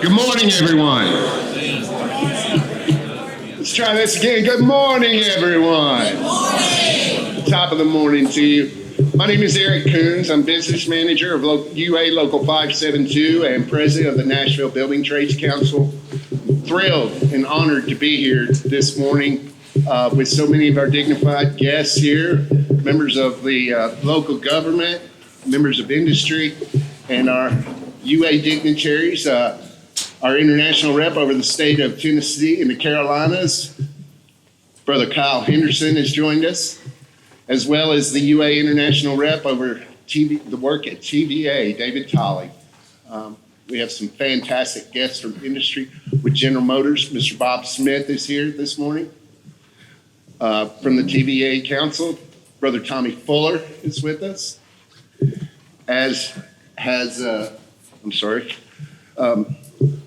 Good morning, everyone. Let's try this again. Good morning, everyone. Good morning. Top of the morning to you. My name is Eric Coons. I'm business manager of UA Local 572 and president of the Nashville Building Trades Council. Thrilled and honored to be here this morning with so many of our dignified guests here, members of the local government, members of industry, and our UA dignitaries. Our international rep over the state of Tennessee and the Carolinas, Brother Kyle Henderson, has joined us, as well as the UA international rep over the work at TVA, David Tolley. We have some fantastic guests from industry with General Motors. Mr. Bob Smith is here this morning. From the TVA Council, Brother Tommy Fuller is with us, as has,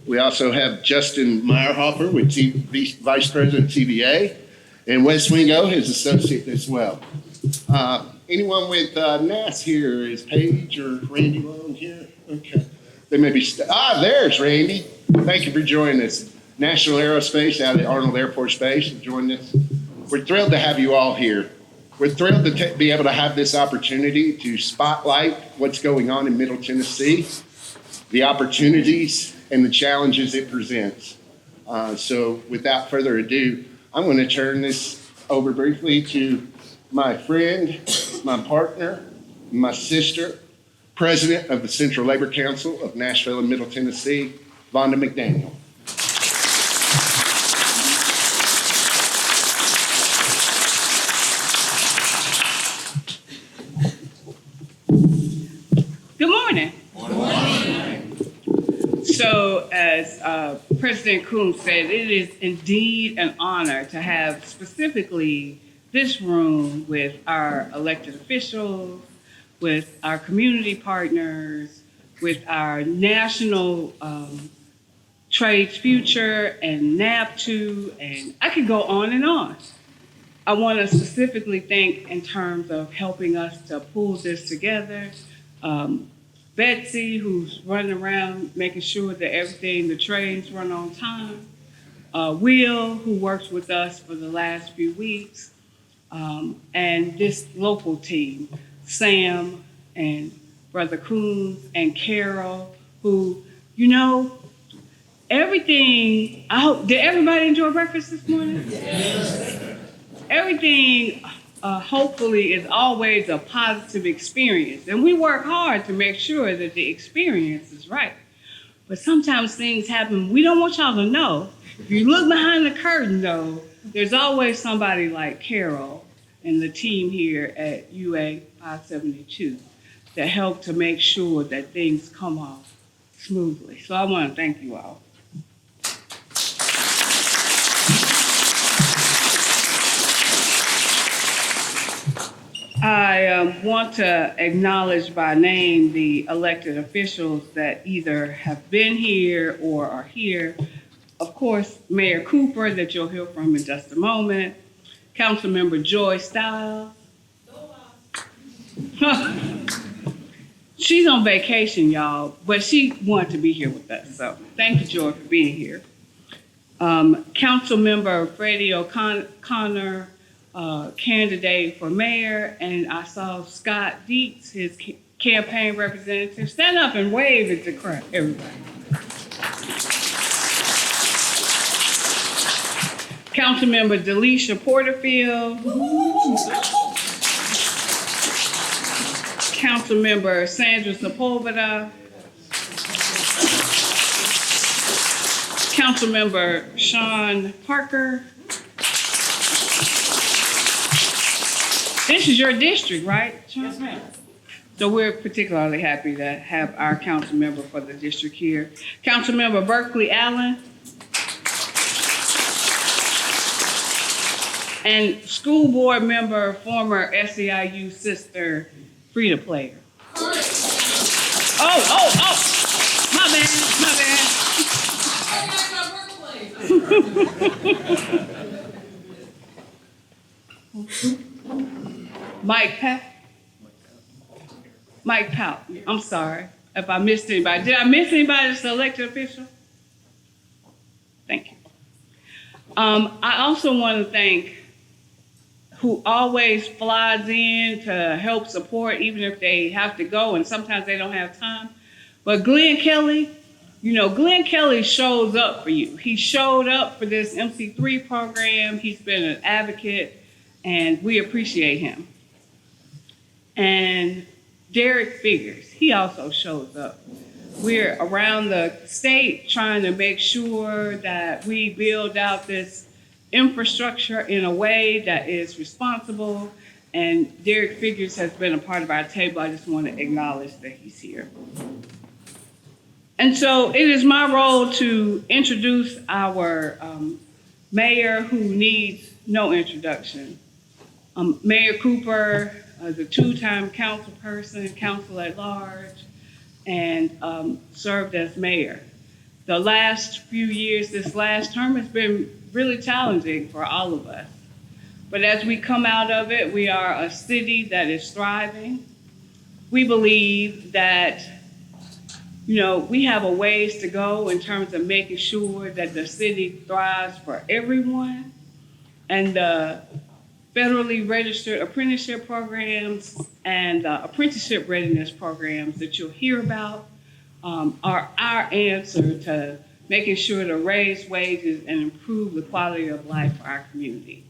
we also have Justin Meyerhofer with Vice President TVA, and Wes Wingo, his associate as well. Anyone with NAS here? Is Paige or Randy Long here? Okay. They may be, there's Randy. Thank you for joining us. National Aerospace out at Arnold Air Force Base joining us. We're thrilled to have you all here. We're thrilled to be able to have this opportunity to spotlight what's going on in Middle Tennessee, the opportunities and the challenges it presents. So without further ado, I'm going to turn this over briefly to my friend, my partner, my sister, President of the Central Labor Council of Nashville and Middle Tennessee, Vonda McDaniel. Good morning. So as President Coons said, it is indeed an honor to have specifically this room with our elected officials, with our community partners, with our national trades future and NABTU, and I could go on and on. I want to specifically thank in terms of helping us to pull this together, Betsy, who's running around making sure that the trains run on time, Will, who works with us for the last few weeks, and this local team, Sam and Brother Coons and Carol, who, everything, did everybody enjoy breakfast this morning? Yes. Everything hopefully is always a positive experience. And we work hard to make sure that the experience is right. But sometimes things happen we don't want y'all to know. If you look behind the curtain, though, there's always somebody like Carol and the team here at UA 572 that help to make sure that things come off smoothly. So I want to thank you all. I want to acknowledge by name the elected officials that either have been here or are here. Of course, Mayor Cooper, that you'll hear from in just a moment. Councilmember Joy Stiles. She's on vacation, y'all, but she wanted to be here with us. So thank you, Joy, for being here. Councilmember Freddie O'Connor, candidate for mayor, and I saw Scott Dietz, his campaign representative. Stand up and wave at the crowd, everybody. Councilmember Delisha Porterfield. Councilmember Sandra Sepulveda. Councilmember Sean Parker. This is your district, right? Yes, ma'am. So we're particularly happy to have our council member for the district here. Councilmember Berkeley Allen. And school board member, former SEIU sister, Frida Player. Oh, my bad. Mike Powell. I'm sorry if I missed anybody. Did I miss anybody that's an elected official? Thank you. I also want to thank who always flies in to help support, even if they have to go and sometimes they don't have time. But Glenn Kelly, Glenn Kelly shows up for you. He showed up for this MC3 program. He's been an advocate, and we appreciate him. And Derek Figures, he also shows up. We're around the state trying to make sure that we build out this infrastructure in a way that is responsible, and Derek Figures has been a part of our table. I just want to acknowledge that he's here. And so it is my role to introduce our mayor, who needs no introduction. Mayor Cooper is a two-time council person, council at large, and served as mayor. The last few years, this last term has been really challenging for all of us. But as we come out of it, we are a city that is thriving. We believe that, we have a ways to go in terms of making sure that the city thrives for everyone. And the federally registered apprenticeship programs and apprenticeship readiness programs that you'll hear about are our answer to making sure to raise wages and improve the quality of life for our community.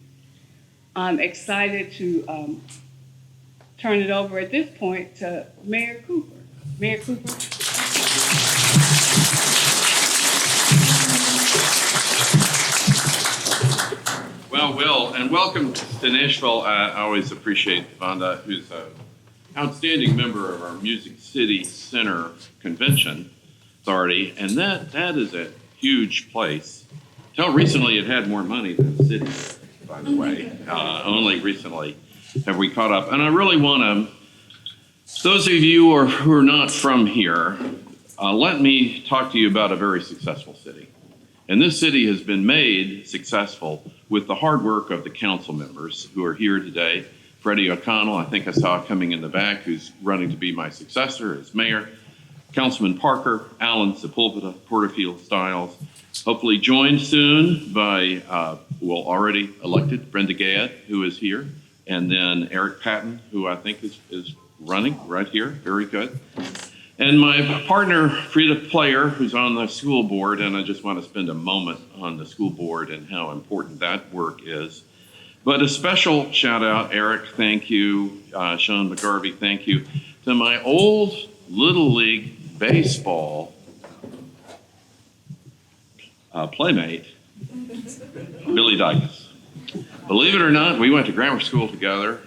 I'm excited to turn it over at this point to Mayor Cooper. Mayor Cooper. Well, Will, and welcome to Nashville. I always appreciate Vonda, who's an outstanding member of our Music City Center Convention Authority, and that is a huge place. Until recently, it had more money than the city, by the way. Only recently have we caught up. And I really want to, those of you who are not from here, let me talk to you about a very successful city. And this city has been made successful with the hard work of the council members who are here today. Freddie O'Connell, I think I saw coming in the back, who's running to be my successor as mayor. Councilman Parker, Alan Sepulveda, Porterfield Stiles, hopefully joined soon by, already elected Brenda Gadd, who is here, and then Eric Patton, who I think is running right here, very good. And my partner, Frida Player, who's on the school board, and I just want to spend a moment on the school board and how important that work is. But a special shout out, Eric, thank you, Sean McGarvey, thank you, to my old Little League baseball playmate, Billy Dykes. Believe it or not, we went to grammar school together.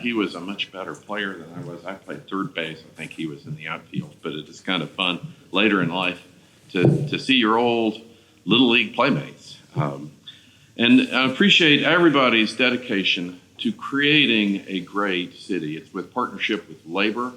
He was a much better player than I was. I played third base. I think he was in the outfield. But it is kind of fun later in life to see your old Little League playmates. And I appreciate everybody's dedication to creating a great city. It's with partnership with labor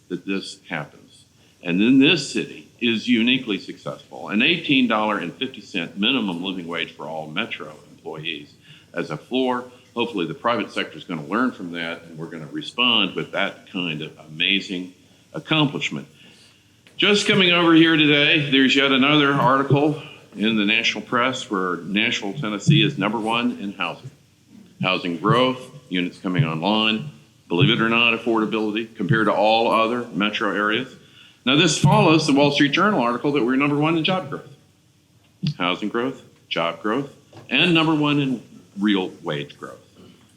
that this happens. And then this city is uniquely successful. An $18.50 minimum living wage for all Metro employees as a floor. Hopefully the private sector is going to learn from that, and we're going to respond with that kind of amazing accomplishment. Just coming over here today, there's yet another article in the national press where Nashville, Tennessee is #1 in housing. Housing growth, units coming online, believe it or not, affordability compared to all other metro areas. Now this follows the Wall Street Journal article that we're #1 in job growth. Housing growth, job growth, and #1 in real wage growth,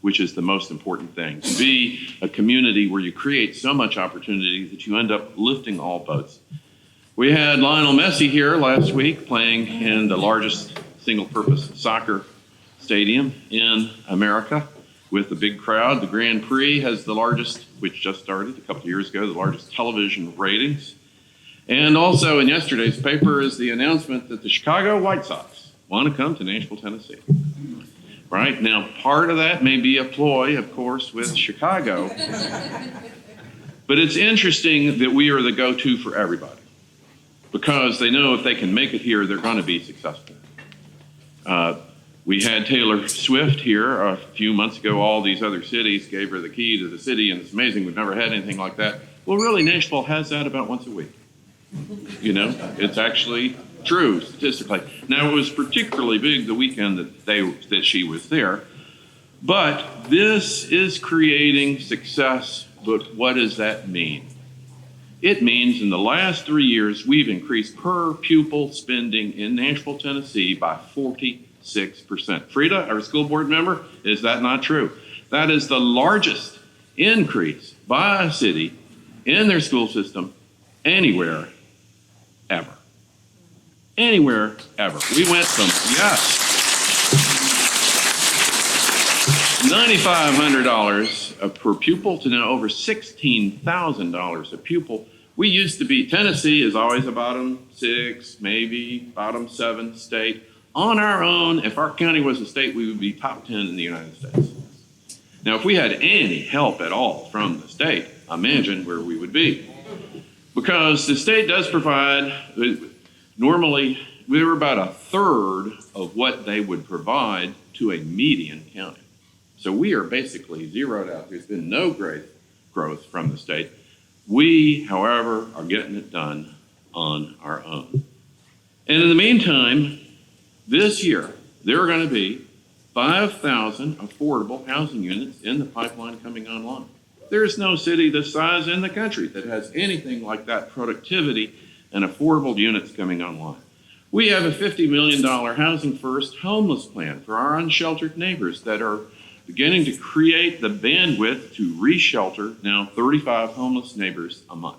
which is the most important thing. To be a community where you create so much opportunity that you end up lifting all boats. We had Lionel Messi here last week playing in the largest single-purpose soccer stadium in America with a big crowd. The Grand Prix has the largest, which just started a couple of years ago, the largest television ratings. And also in yesterday's paper is the announcement that the Chicago White Sox want to come to Nashville, Tennessee. Right? Now, part of that may be a ploy, of course, with Chicago. But it's interesting that we are the go-to for everybody because they know if they can make it here, they're going to be successful. We had Taylor Swift here a few months ago. All these other cities gave her the key to the city, and it's amazing. We've never had anything like that. Well, really, Nashville has that about once a week. You know, it's actually True, statistically. Now, it was particularly big the weekend that she was there. But this is creating success. But what does that mean? It means in the last 3 years, we've increased per pupil spending in Nashville, Tennessee by 46%. Frida, our school board member, is that not true? That is the largest increase by a city in their school system anywhere ever. Anywhere ever. We went from, yes, $9,500 per pupil to now over $16,000 a pupil. We used to be, Tennessee is always a bottom 6, maybe bottom 7 state. On our own, if our county was a state, we would be top 10 in the United States. Now, if we had any help at all from the state, imagine where we would be. Because the state does provide, normally, we were about a third of what they would provide to a median county. So we are basically zeroed out. There's been no great growth from the state. We, however, are getting it done on our own. And in the meantime, this year, there are going to be 5,000 affordable housing units in the pipeline coming online. There's no city this size in the country that has anything like that productivity and affordable units coming online. We have a $50 million Housing First homeless plan for our unsheltered neighbors that are beginning to create the bandwidth to reshelter now 35 homeless neighbors a month.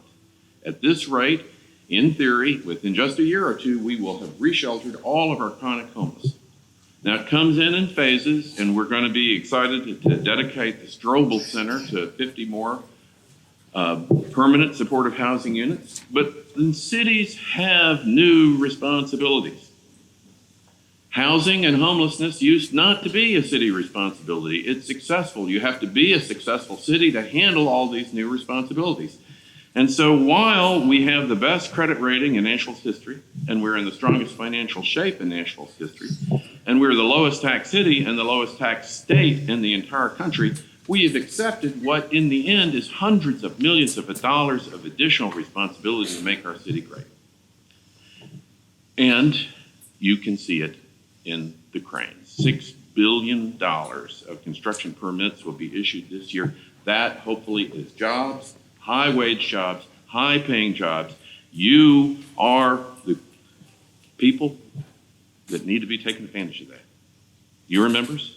At this rate, in theory, within just a year or two, we will have resheltered all of our chronic homeless. Now, it comes in phases, and we're going to be excited to dedicate the Strobel Center to 50 more permanent supportive housing units. But the cities have new responsibilities. Housing and homelessness used not to be a city responsibility. It's successful. You have to be a successful city to handle all these new responsibilities. And so while we have the best credit rating in Nashville's history, and we're in the strongest financial shape in Nashville's history, and we're the lowest tax city and the lowest tax state in the entire country, we have accepted what in the end is hundreds of millions of dollars of additional responsibility to make our city great. And you can see it in the cranes. $6 billion of construction permits will be issued this year. That hopefully is jobs, high-wage jobs, high-paying jobs. You are the people that need to be taking advantage of that. Your members,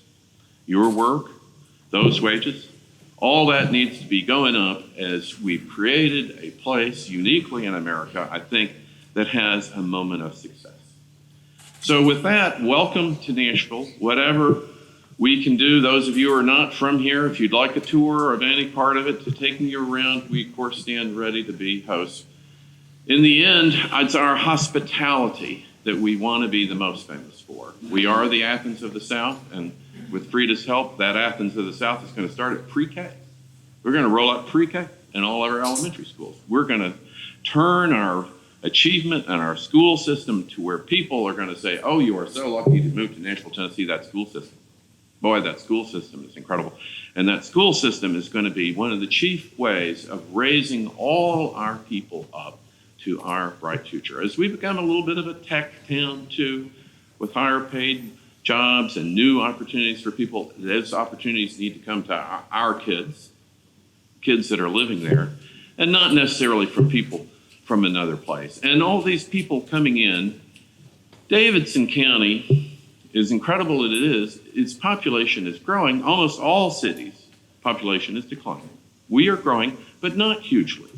your work, those wages, all that needs to be going up as we've created a place uniquely in America, I think, that has a moment of success. So with that, welcome to Nashville. Whatever we can do, those of you who are not from here, if you'd like a tour of any part of it to take you around, we of course stand ready to be hosts. In the end, it's our hospitality that we want to be the most famous for. We are the Athens of the South, and with Frida's help, that Athens of the South is going to start at pre-K. We're going to roll out pre-K in all of our elementary schools. We're going to turn our achievement and our school system to where people are going to say, oh, you are so lucky to move to Nashville, Tennessee, that school system. Boy, that school system is incredible. And that school system is going to be one of the chief ways of raising all our people up to our bright future. As we become a little bit of a tech town too, with higher paid jobs and new opportunities for people, those opportunities need to come to our kids that are living there, and not necessarily from people from another place. And all these people coming in, Davidson County, as incredible as it is, its population is growing. Almost all cities' population is declining. We are growing, but not hugely.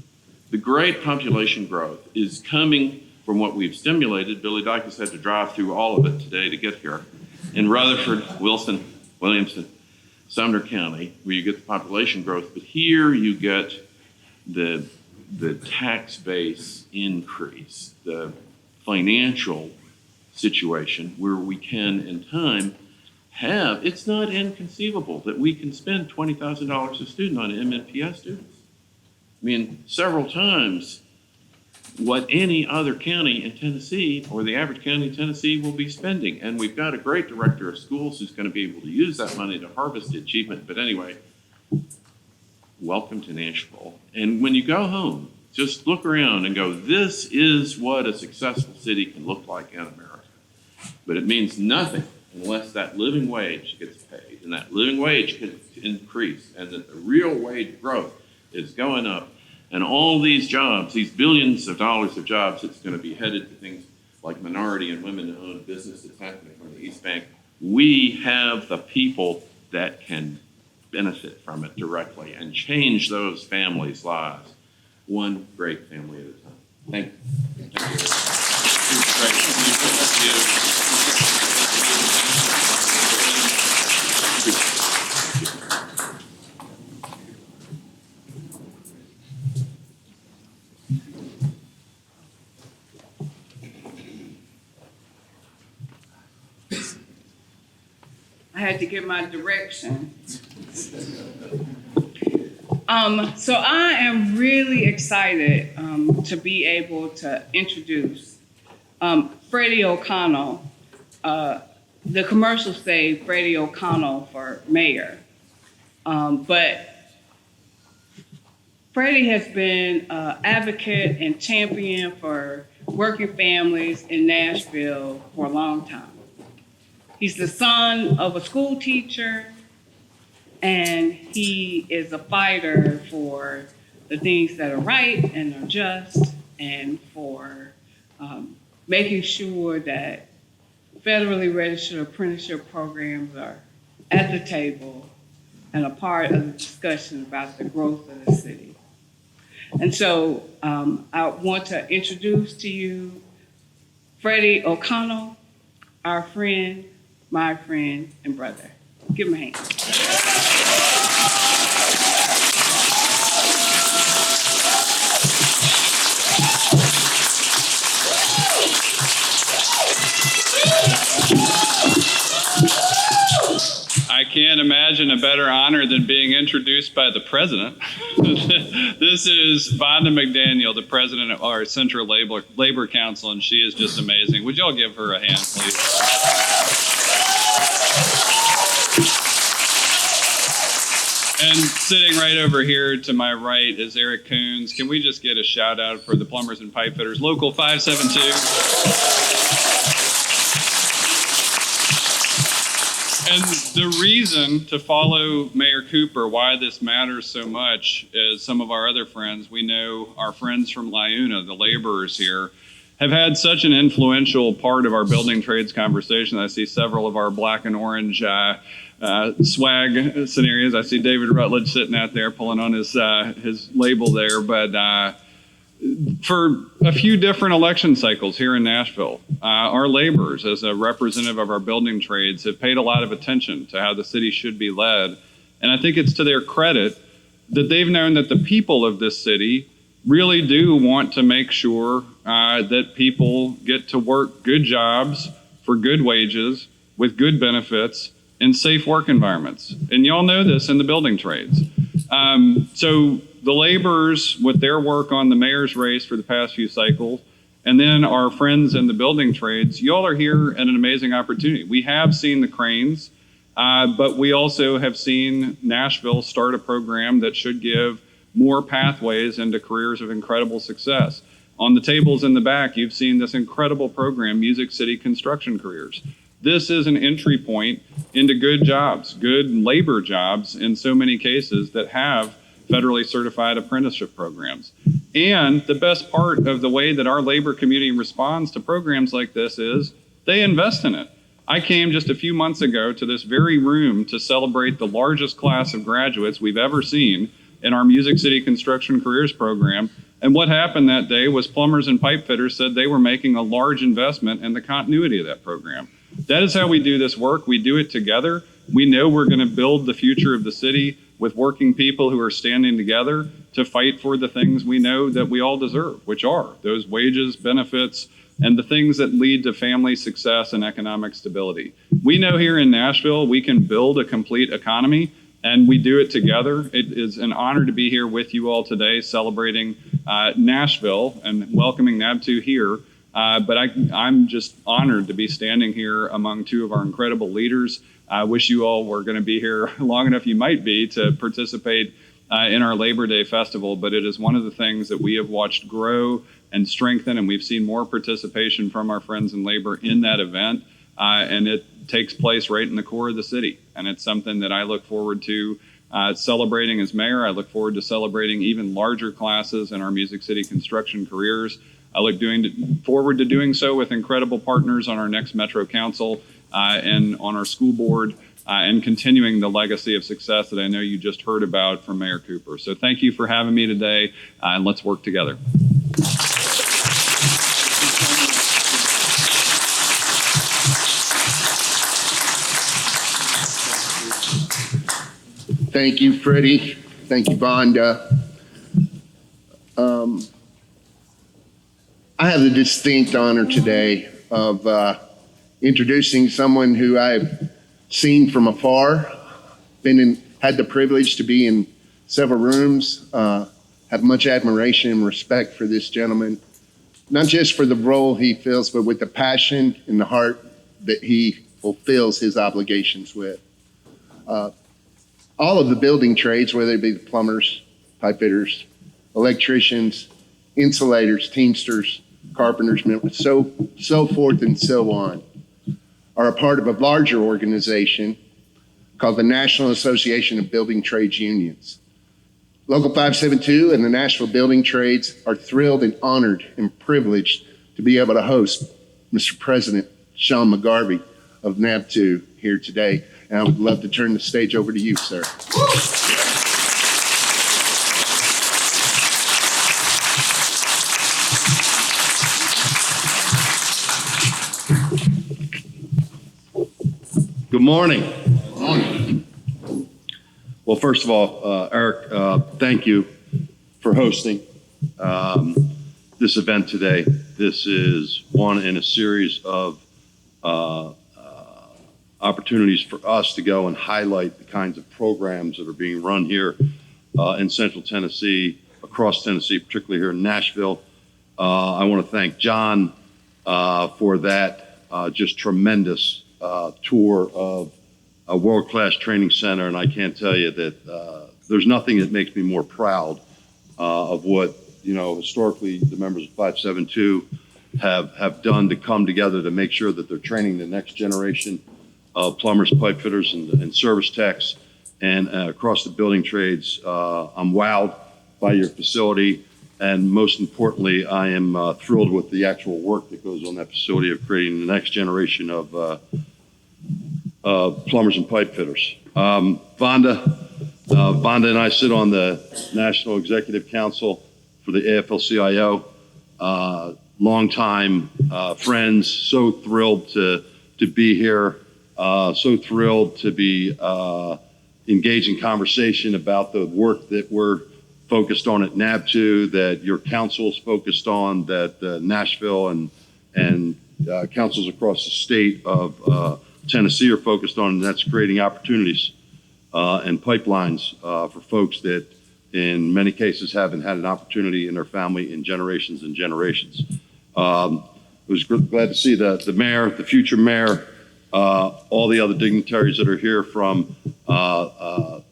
The great population growth is coming from what we've stimulated. Billy Dyke has had to drive through all of it today to get here. In Rutherford, Wilson, Williamson, Sumner County, where you get the population growth, but here you get the tax base increase, the financial situation where we can, in time, have, it's not inconceivable that we can spend $20,000 a student on MNPS students. I mean, several times what any other county in Tennessee or the average county in Tennessee will be spending. And we've got a great director of schools who's going to be able to use that money to harvest achievement. But anyway, welcome to Nashville. And when you go home, Just look around and go, this is what a successful city can look like in America. But it means nothing unless that living wage gets paid and that living wage can increase and that the real wage growth is going up. And all these jobs, these billions of dollars of jobs, it's going to be headed to things like minority and women-owned business that's happening from the East Bank. We have the people that can benefit from it directly and change those families' lives, one great family at a time. Thank you. Thank you. I had to get my direction. So I am really excited to be able to introduce Freddie O'Connell. The commercials say Freddie O'Connell for mayor. But Freddie has been an advocate and champion for working families in Nashville for a long time. He's the son of a school teacher, and he is a fighter for the things that are right and are just, and for making sure that federally registered apprenticeship programs are at the table and a part of the discussion about the growth of the city. And so I want to introduce to you Freddie O'Connell, our friend, my friend and brother. Give him a hand. I can't imagine a better honor than being introduced by the president. This is Vonda McDaniel, the president of our Central Labor Council, and she is just amazing. Would y'all give her a hand, please? And sitting right over here to my right is Eric Coons. Can we just get a shout out for the plumbers and pipe fitters, Local 572? And the reason to follow Mayor Cooper, why this matters so much, is some of our other friends. We know our friends from Liuna, the laborers here, have had such an influential part of our building trades conversation. I see several of our black and orange swag scenarios. I see David Rutledge sitting out there pulling on his label there. But for a few different election cycles here in Nashville, our laborers, as a representative of our building trades, have paid a lot of attention to how the city should be led. And I think it's to their credit that they've known that the people of this city really do want to make sure that people get to work good jobs for good wages with good benefits in safe work environments. And y'all know this in the building trades. So the laborers, with their work on the mayor's race for the past few cycles, and then our friends in the building trades, y'all are here at an amazing opportunity. We have seen the cranes, but we also have seen Nashville start a program that should give more pathways into careers of incredible success. On the tables in the back, you've seen this incredible program, Music City Construction Careers. This is an entry point into good jobs, good labor jobs in so many cases that have federally certified apprenticeship programs. And the best part of the way that our labor community responds to programs like this is they invest in it. I came just a few months ago to this very room to celebrate the largest class of graduates we've ever seen in our Music City Construction Careers program. And what happened that day was plumbers and pipe fitters said they were making a large investment in the continuity of that program. That is how we do this work. We do it together. We know we're going to build the future of the city with working people who are standing together to fight for the things we know that we all deserve, which are those wages, benefits, and the things that lead to family success and economic stability. We know here in Nashville we can build a complete economy, and we do it together. It is an honor to be here with you all today celebrating Nashville and welcoming NABTU here. But I'm just honored to be standing here among two of our incredible leaders. I wish you all were going to be here long enough, you might be, to participate in our Labor Day festival, but it is one of the things that we have watched grow and strengthen, and we've seen more participation from our friends in labor in that event, and it takes place right in the core of the city, and it's something that I look forward to celebrating as mayor. I look forward to celebrating even larger classes in our Music City construction careers. I look forward to doing so with incredible partners on our next Metro Council and on our school board, and continuing the legacy of success that I know you just heard about from Mayor Cooper. So thank you for having me today, and let's work together. Thank you, Freddie. Thank you, Vonda. I have the distinct honor today of introducing someone who I've seen from afar, had the privilege to be in several rooms, have much admiration and respect for this gentleman, not just for the role he fills, but with the passion and the heart that he fulfills his obligations with. All of the building trades, whether it be the plumbers, pipe fitters, electricians, insulators, teamsters, carpenters, so forth and so on, are a part of a larger organization called the National Association of Building Trades Unions. Local 572 and the Nashville Building Trades are thrilled and honored and privileged to be able to host Mr. President Sean McGarvey of NABTU here today. And I would love to turn the stage over to you, sir. Good morning. Good morning. Well, first of all, Eric, thank you for hosting this event today. This is one in a series of opportunities for us to go and highlight the kinds of programs that are being run here in Central Tennessee, across Tennessee, particularly here in Nashville. I want to thank John for that just tremendous tour of a world-class training center, and I can't tell you that there's nothing that makes me more proud of what, historically the members of 572 have done to come together to make sure that they're training the next generation of plumbers, pipe fitters, and service techs, and across the building trades. I'm wowed by your facility, and most importantly, I am thrilled with the actual work that goes on that facility of creating the next generation of plumbers and pipe fitters. Vonda and I sit on the National Executive Council for the AFL-CIO. Longtime friends, so thrilled to be here, so thrilled to be engaged in conversation about the work that we're focused on at NABTU, that your council is focused on, that Nashville and councils across the state of Tennessee are focused on, and that's creating opportunities and pipelines for folks that in many cases haven't had an opportunity in their family in generations and generations. I was glad to see the mayor, the future mayor, all the other dignitaries that are here from the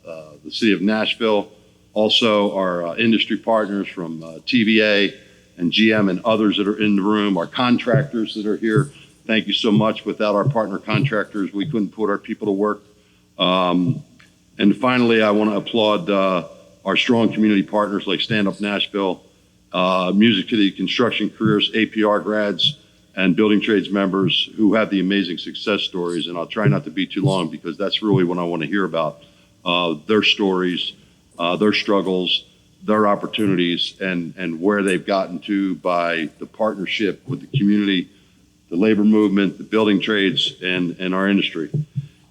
city of Nashville, also our industry partners from TVA and GM and others that are in the room, our contractors that are here. Thank you so much. Without our partner contractors, we couldn't put our people to work. And finally, I want to applaud our strong community partners like Stand Up Nashville, Music City Construction Careers, APR grads, and building trades members who have the amazing success stories. And I'll try not to be too long because that's really what I want to hear about, their stories, their struggles, their opportunities, and where they've gotten to by the partnership with the community, the labor movement, the building trades, and our industry.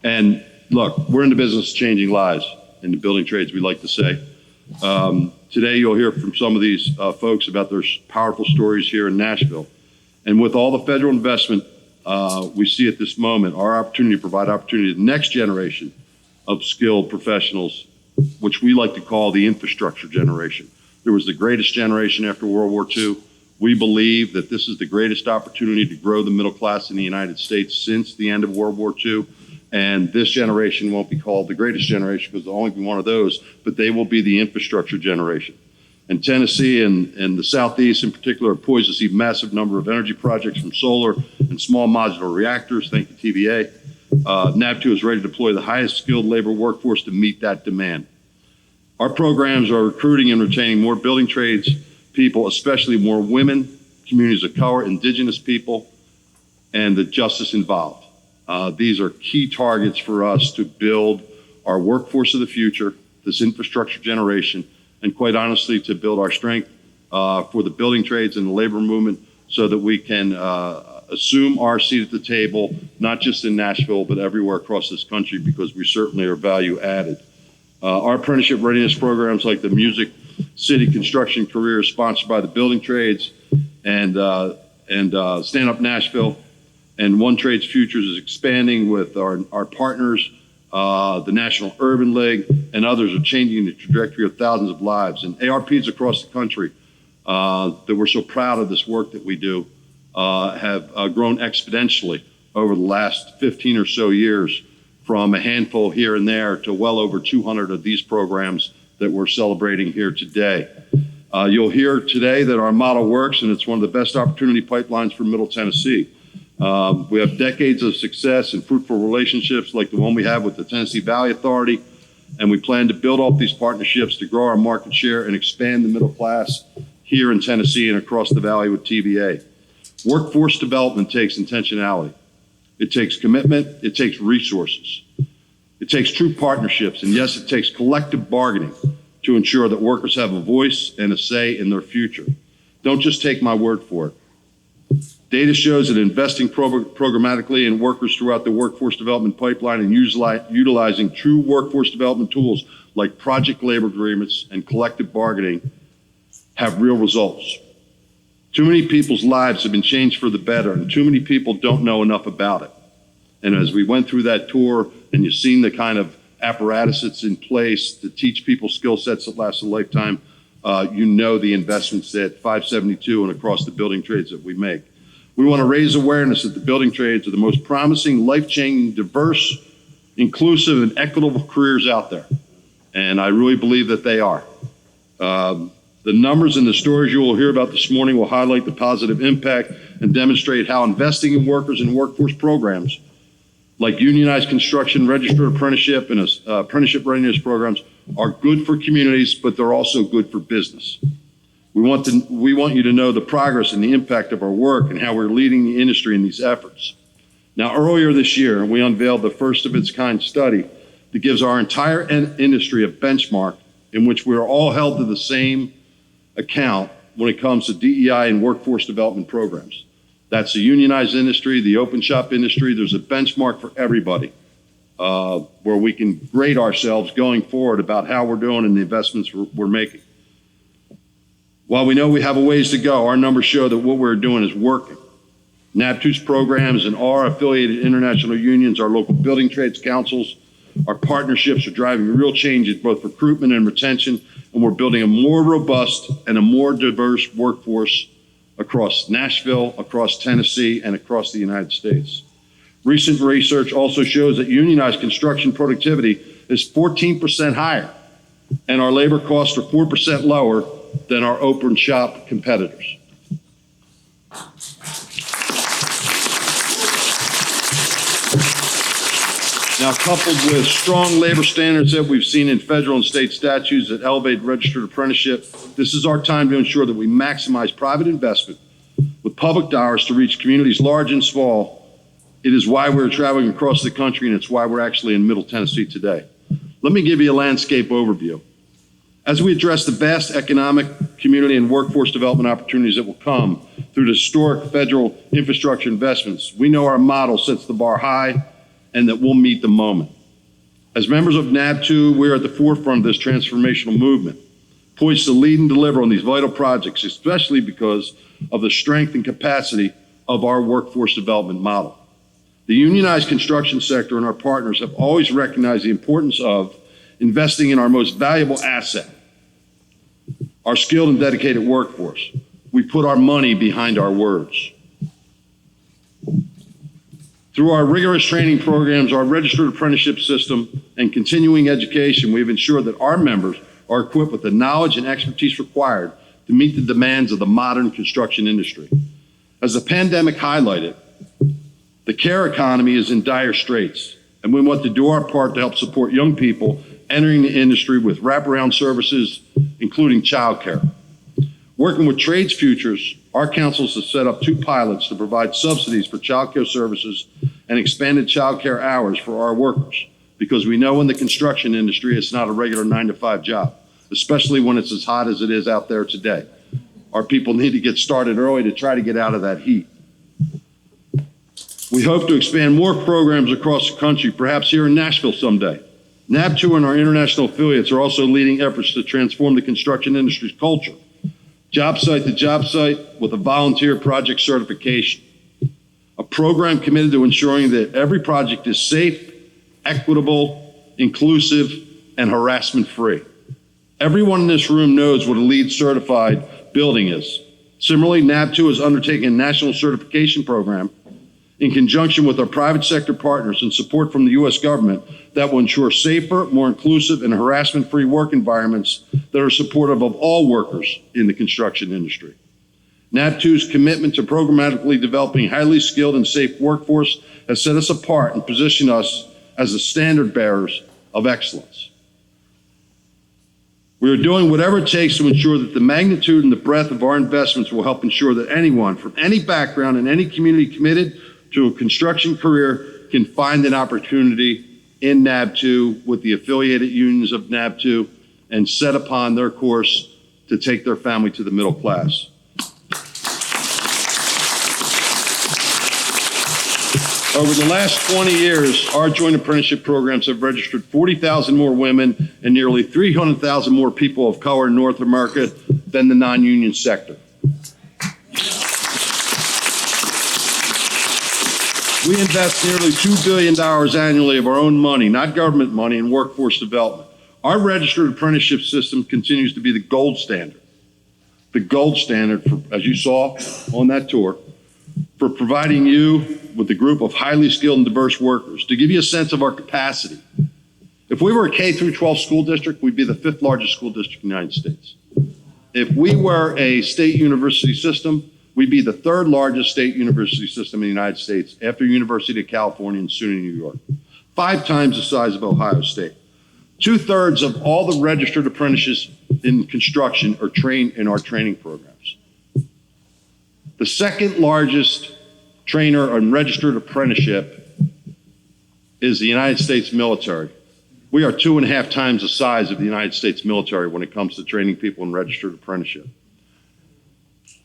And look, we're in the business of changing lives in the building trades, we like to say. Today, you'll hear from some of these folks about their powerful stories here in Nashville. And with all the federal investment we see at this moment, our opportunity to provide opportunity to the next generation of skilled professionals, which we like to call the infrastructure generation. There was the greatest generation after World War II. We believe that this is the greatest opportunity to grow the middle class in the United States since the end of World War II. And this generation won't be called the greatest generation because there'll only be one of those, but they will be the infrastructure generation. And Tennessee and the Southeast in particular are poised to see massive number of energy projects from solar and small modular reactors. Thank you, TVA. NABTU is ready to deploy the highest skilled labor workforce to meet that demand. Our programs are recruiting and retaining more building trades people, especially more women, communities of color, indigenous people, and the justice involved. These are key targets for us to build our workforce of the future, this infrastructure generation, and quite honestly, to build our strength for the building trades and the labor movement so that we can assume our seat at the table, not just in Nashville, but everywhere across this country, because we certainly are value added. Our apprenticeship readiness programs like the Music City Construction Careers sponsored by the Building Trades and Stand Up Nashville and One Trades Futures is expanding with our partners, the National Urban League, and others are changing the trajectory of thousands of lives. And ARPs across the country that we're so proud of this work that we do have grown exponentially over the last 15 or so years, from a handful here and there to well over 200 of these programs that we're celebrating here today. You'll hear today that our model works, and it's one of the best opportunity pipelines for Middle Tennessee. We have decades of success and fruitful relationships like the one we have with the Tennessee Valley Authority, and we plan to build off these partnerships to grow our market share and expand the middle class here in Tennessee and across the valley with TVA. Workforce development takes intentionality. It takes commitment. It takes resources. It takes true partnerships, and yes, it takes collective bargaining to ensure that workers have a voice and a say in their future. Don't just take my word for it. Data shows that investing programmatically in workers throughout the workforce development pipeline and utilizing true workforce development tools like project labor agreements and collective bargaining have real results. Too many people's lives have been changed for the better, and too many people don't know enough about it. And as we went through that tour and you've seen the kind of apparatus that's in place to teach people skill sets that last a lifetime, you know the investments at 572 and across the building trades that we make. We want to raise awareness that the building trades are the most promising, life-changing, diverse, inclusive, and equitable careers out there. And I really believe that they are. The numbers and the stories you will hear about this morning will highlight the positive impact and demonstrate how investing in workers and workforce programs like unionized construction, registered apprenticeship, and apprenticeship readiness programs are good for communities, but they're also good for business. We want you to know the progress and the impact of our work and how we're leading the industry in these efforts. Now, earlier this year, we unveiled the first of its kind study that gives our entire industry a benchmark in which we are all held to the same account when it comes to DEI and workforce development programs. That's the unionized industry, the open shop industry. There's a benchmark for everybody where we can grade ourselves going forward about how we're doing and the investments we're making. While we know we have a ways to go, our numbers show that what we're doing is working. NABTU's programs and our affiliated international unions, our local building trades councils, our partnerships are driving real change in both recruitment and retention, and we're building a more robust and a more diverse workforce across Nashville, across Tennessee, and across the United States. Recent research also shows that unionized construction productivity is 14% higher, and our labor costs are 4% lower than our open shop competitors. Now, coupled with strong labor standards that we've seen in federal and state statutes that elevate registered apprenticeship, this is our time to ensure that we maximize private investment with public dollars to reach communities large and small. It is why we're traveling across the country, and it's why we're actually in Middle Tennessee today. Let me give you a landscape overview. As we address the vast economic, community, and workforce development opportunities that will come through the historic federal infrastructure investments, we know our model sets the bar high and that we'll meet the moment. As members of NABTU, we're at the forefront of this transformational movement, poised to lead and deliver on these vital projects, especially because of the strength and capacity of our workforce development model. The unionized construction sector and our partners have always recognized the importance of investing in our most valuable asset, our skilled and dedicated workforce. We put our money behind our words. Through our rigorous training programs, our registered apprenticeship system, and continuing education, we've ensured that our members are equipped with the knowledge and expertise required to meet the demands of the modern construction industry. As the pandemic highlighted, the care economy is in dire straits, and we want to do our part to help support young people entering the industry with wraparound services, including childcare. Working with Trades Futures, our councils have set up 2 pilots to provide subsidies for childcare services and expanded childcare hours for our workers, because we know in the construction industry it's not a regular 9-to-5 job, especially when it's as hot as it is out there today. Our people need to get started early to try to get out of that heat. We hope to expand more programs across the country, perhaps here in Nashville someday. NABTU and our international affiliates are also leading efforts to transform the construction industry's culture, job site to job site, with a volunteer project certification, a program committed to ensuring that every project is safe, equitable, inclusive, and harassment-free. Everyone in this room knows what a LEED certified building is. Similarly, NABTU is undertaking a national certification program in conjunction with our private sector partners and support from the U.S. government that will ensure safer, more inclusive, and harassment-free work environments that are supportive of all workers in the construction industry. NABTU's commitment to programmatically developing highly skilled and safe workforce has set us apart and positioned us as the standard bearers of excellence. We are doing whatever it takes to ensure that the magnitude and the breadth of our investments will help ensure that anyone from any background and any community committed to a construction career can find an opportunity in NABTU with the affiliated unions of NABTU and set upon their course to take their family to the middle class. Over the last 20 years, our joint apprenticeship programs have registered 40,000 more women and nearly 300,000 more people of color in North America than the non-union sector. We invest nearly $2 billion annually of our own money, not government money, in workforce development. Our registered apprenticeship system continues to be the gold standard for, as you saw on that tour, for providing you with a group of highly skilled and diverse workers. To give you a sense of our capacity, if we were a K through 12 school district, we'd be the 5th largest school district in the United States. If we were a state university system, we'd be the 3rd largest state university system in the United States after University of California and SUNY New York, 5 times the size of Ohio State. 2/3 of all the registered apprentices in construction are trained in our training programs. The 2nd largest trainer on registered apprenticeship is the United States military. We are 2.5 times the size of the United States military when it comes to training people in registered apprenticeship.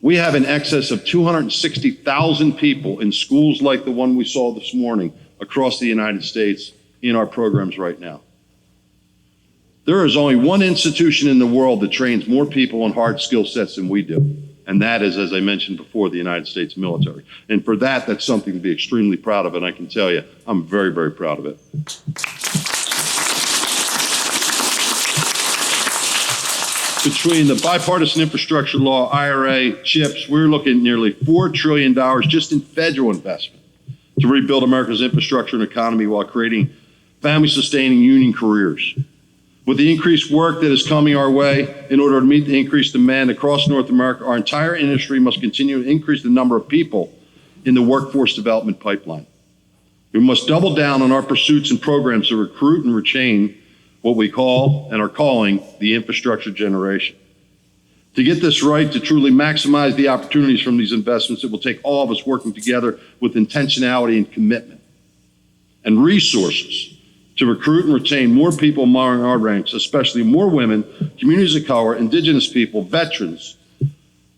We have in excess of 260,000 people in schools like the one we saw this morning across the United States in our programs right now. There is only one institution in the world that trains more people on hard skill sets than we do, and that is, as I mentioned before, the United States military. And for that, that's something to be extremely proud of, and I can tell you, I'm very, very proud of it. Between the bipartisan infrastructure law, IRA, CHIPS, we're looking at nearly $4 trillion just in federal investment to rebuild America's infrastructure and economy while creating family-sustaining union careers. With the increased work that is coming our way, in order to meet the increased demand across North America, our entire industry must continue to increase the number of people in the workforce development pipeline. We must double down on our pursuits and programs to recruit and retain what we call and are calling the infrastructure generation. To get this right, to truly maximize the opportunities from these investments, it will take all of us working together with intentionality and commitment and resources to recruit and retain more people among our ranks, especially more women, communities of color, indigenous people, veterans,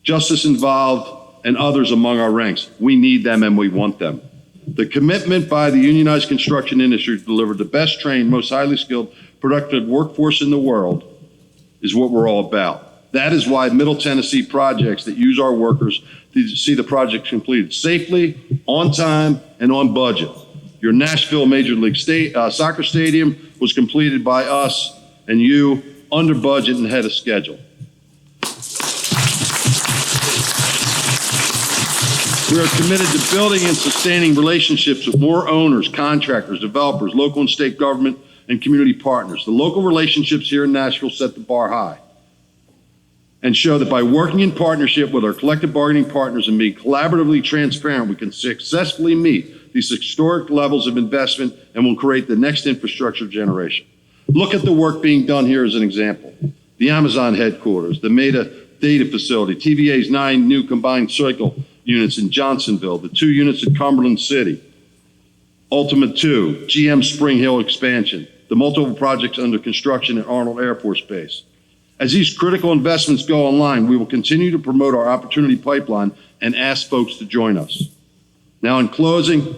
justice involved, and others among our ranks. We need them and we want them. The commitment by the unionized construction industry to deliver the best trained, most highly skilled, productive workforce in the world is what we're all about. That is why Middle Tennessee projects that use our workers to see the project completed safely, on time, and on budget. Your Nashville Major League Soccer Stadium was completed by us and you under budget and ahead of schedule. We are committed to building and sustaining relationships with more owners, contractors, developers, local and state government, and community partners. The local relationships here in Nashville set the bar high and show that by working in partnership with our collective bargaining partners and being collaboratively transparent, we can successfully meet these historic levels of investment and will create the next infrastructure generation. Look at the work being done here as an example. The Amazon headquarters, the Meta data facility, TVA's 9 new combined cycle units in Johnsonville, the 2 units in Cumberland City, Ultimate 2, GM Spring Hill expansion, the multiple projects under construction at Arnold Air Force Base. As these critical investments go online, we will continue to promote our opportunity pipeline and ask folks to join us. Now, in closing,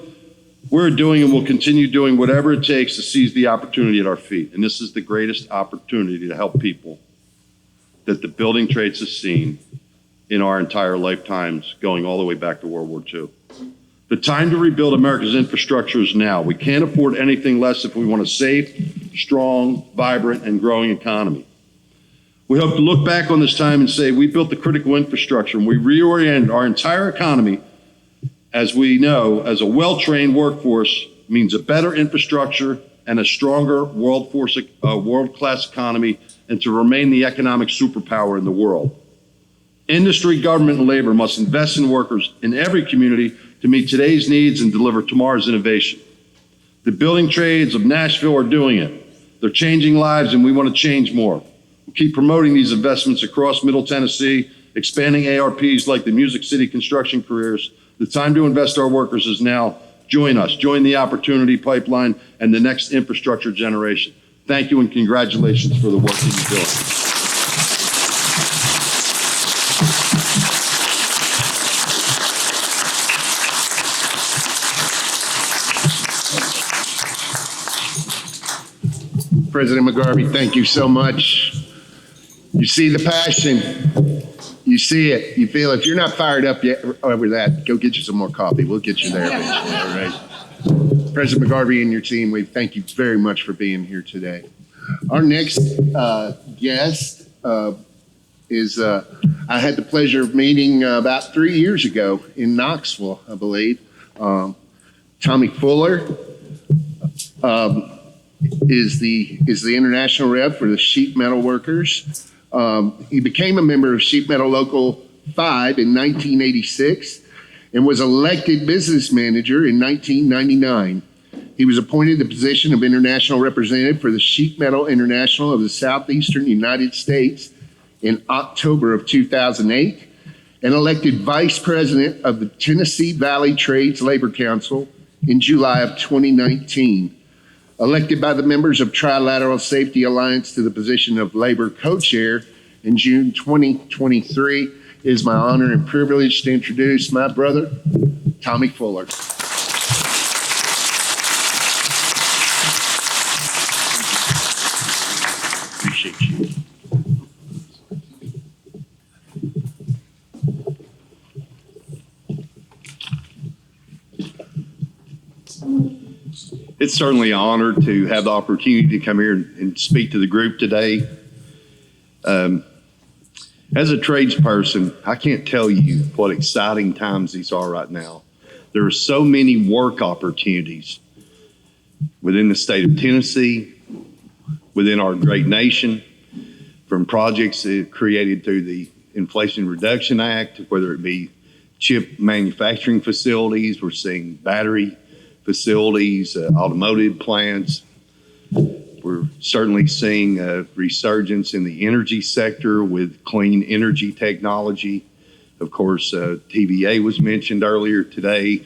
we're doing and will continue doing whatever it takes to seize the opportunity at our feet. And this is the greatest opportunity to help people that the building trades has seen in our entire lifetimes, going all the way back to World War II. The time to rebuild America's infrastructure is now. We can't afford anything less if we want a safe, strong, vibrant, and growing economy. We hope to look back on this time and say we built the critical infrastructure and we reoriented our entire economy, as we know, as a well-trained workforce means a better infrastructure and a stronger world-class economy, and to remain the economic superpower in the world. Industry, government, and labor must invest in workers in every community to meet today's needs and deliver tomorrow's innovation. The building trades of Nashville are doing it. They're changing lives, and we want to change more. We'll keep promoting these investments across Middle Tennessee, expanding ARPs like the Music City construction careers. The time to invest our workers is now. Join us. Join the opportunity pipeline and the next infrastructure generation. Thank you and congratulations for the work that you're doing. President McGarvey, thank you so much. You see the passion. You see it. You feel it. If you're not fired up yet over that, go get you some more coffee. We'll get you there eventually, all right? President McGarvey and your team, we thank you very much for being here today. Our next guest is, I had the pleasure of meeting about 3 years ago in Knoxville, I believe. Tommy Fuller is the international rep for the sheet metal workers. He became a member of Sheet Metal Local 5 in 1986 and was elected business manager in 1999. He was appointed the position of international representative for the Sheet Metal International of the Southeastern United States in October of 2008 and elected vice president of the Tennessee Valley Trades Labor Council in July of 2019. Elected by the members of Trilateral Safety Alliance to the position of labor co-chair in June 2023, it is my honor and privilege to introduce my brother, Tommy Fuller. Appreciate you. It's certainly an honor to have the opportunity to come here and speak to the group today. As a tradesperson, I can't tell you what exciting times these are right now. There are so many work opportunities within the state of Tennessee, within our great nation, from projects created through the Inflation Reduction Act, whether it be chip manufacturing facilities, we're seeing battery facilities, automotive plants. We're certainly seeing a resurgence in the energy sector with clean energy technology. Of course, TVA was mentioned earlier today.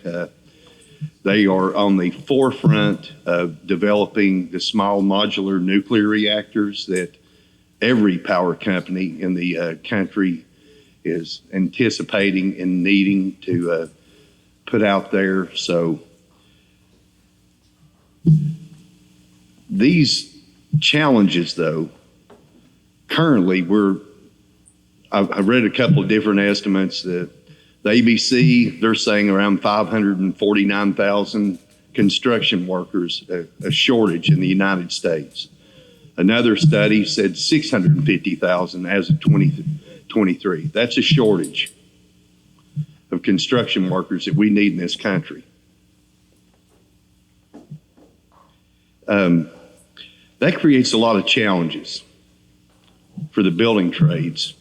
They are on the forefront of developing the small modular nuclear reactors that every power company in the country is anticipating and needing to put out there. So these challenges, though, currently I've read a couple of different estimates. The ABC, they're saying around 549,000 construction workers, a shortage in the United States. Another study said 650,000 as of 2023. That's a shortage. of construction workers that we need in this country. That creates a lot of challenges for the building trades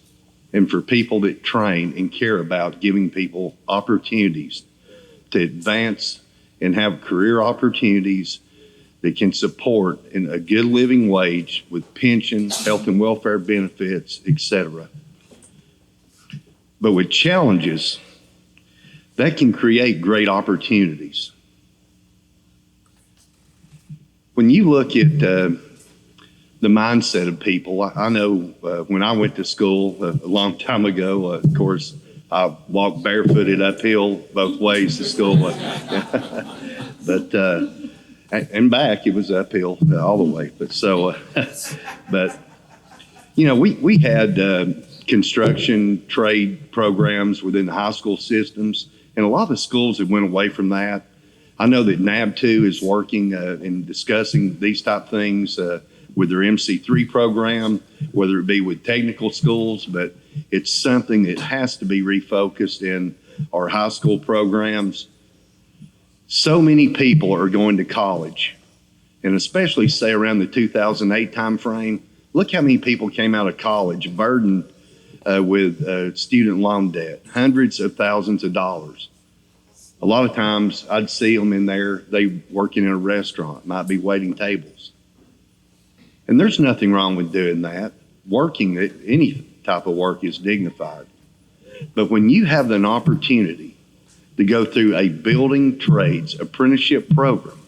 and for people that train and care about giving people opportunities to advance and have career opportunities that can support in a good living wage with pensions, health and welfare benefits, etc. But with challenges, that can create great opportunities. When you look at the mindset of people, I know when I went to school a long time ago, of course, I walked barefooted uphill both ways to school, but and back it was uphill all the way. But so, but you know, we had construction trade programs within the high school systems, and a lot of the schools have went away from that. I know that NABTU is working and discussing these type things with their MC3 program, whether it be with technical schools, but it's something that has to be refocused in our high school programs. So many people are going to college, and especially say around the 2008 timeframe. Look how many people came out of college burdened with student loan debt, hundreds of thousands of dollars. A lot of times I'd see them in there, they working in a restaurant, might be waiting tables. And there's nothing wrong with doing that. Working, any type of work is dignified. But when you have an opportunity to go through a building trades apprenticeship program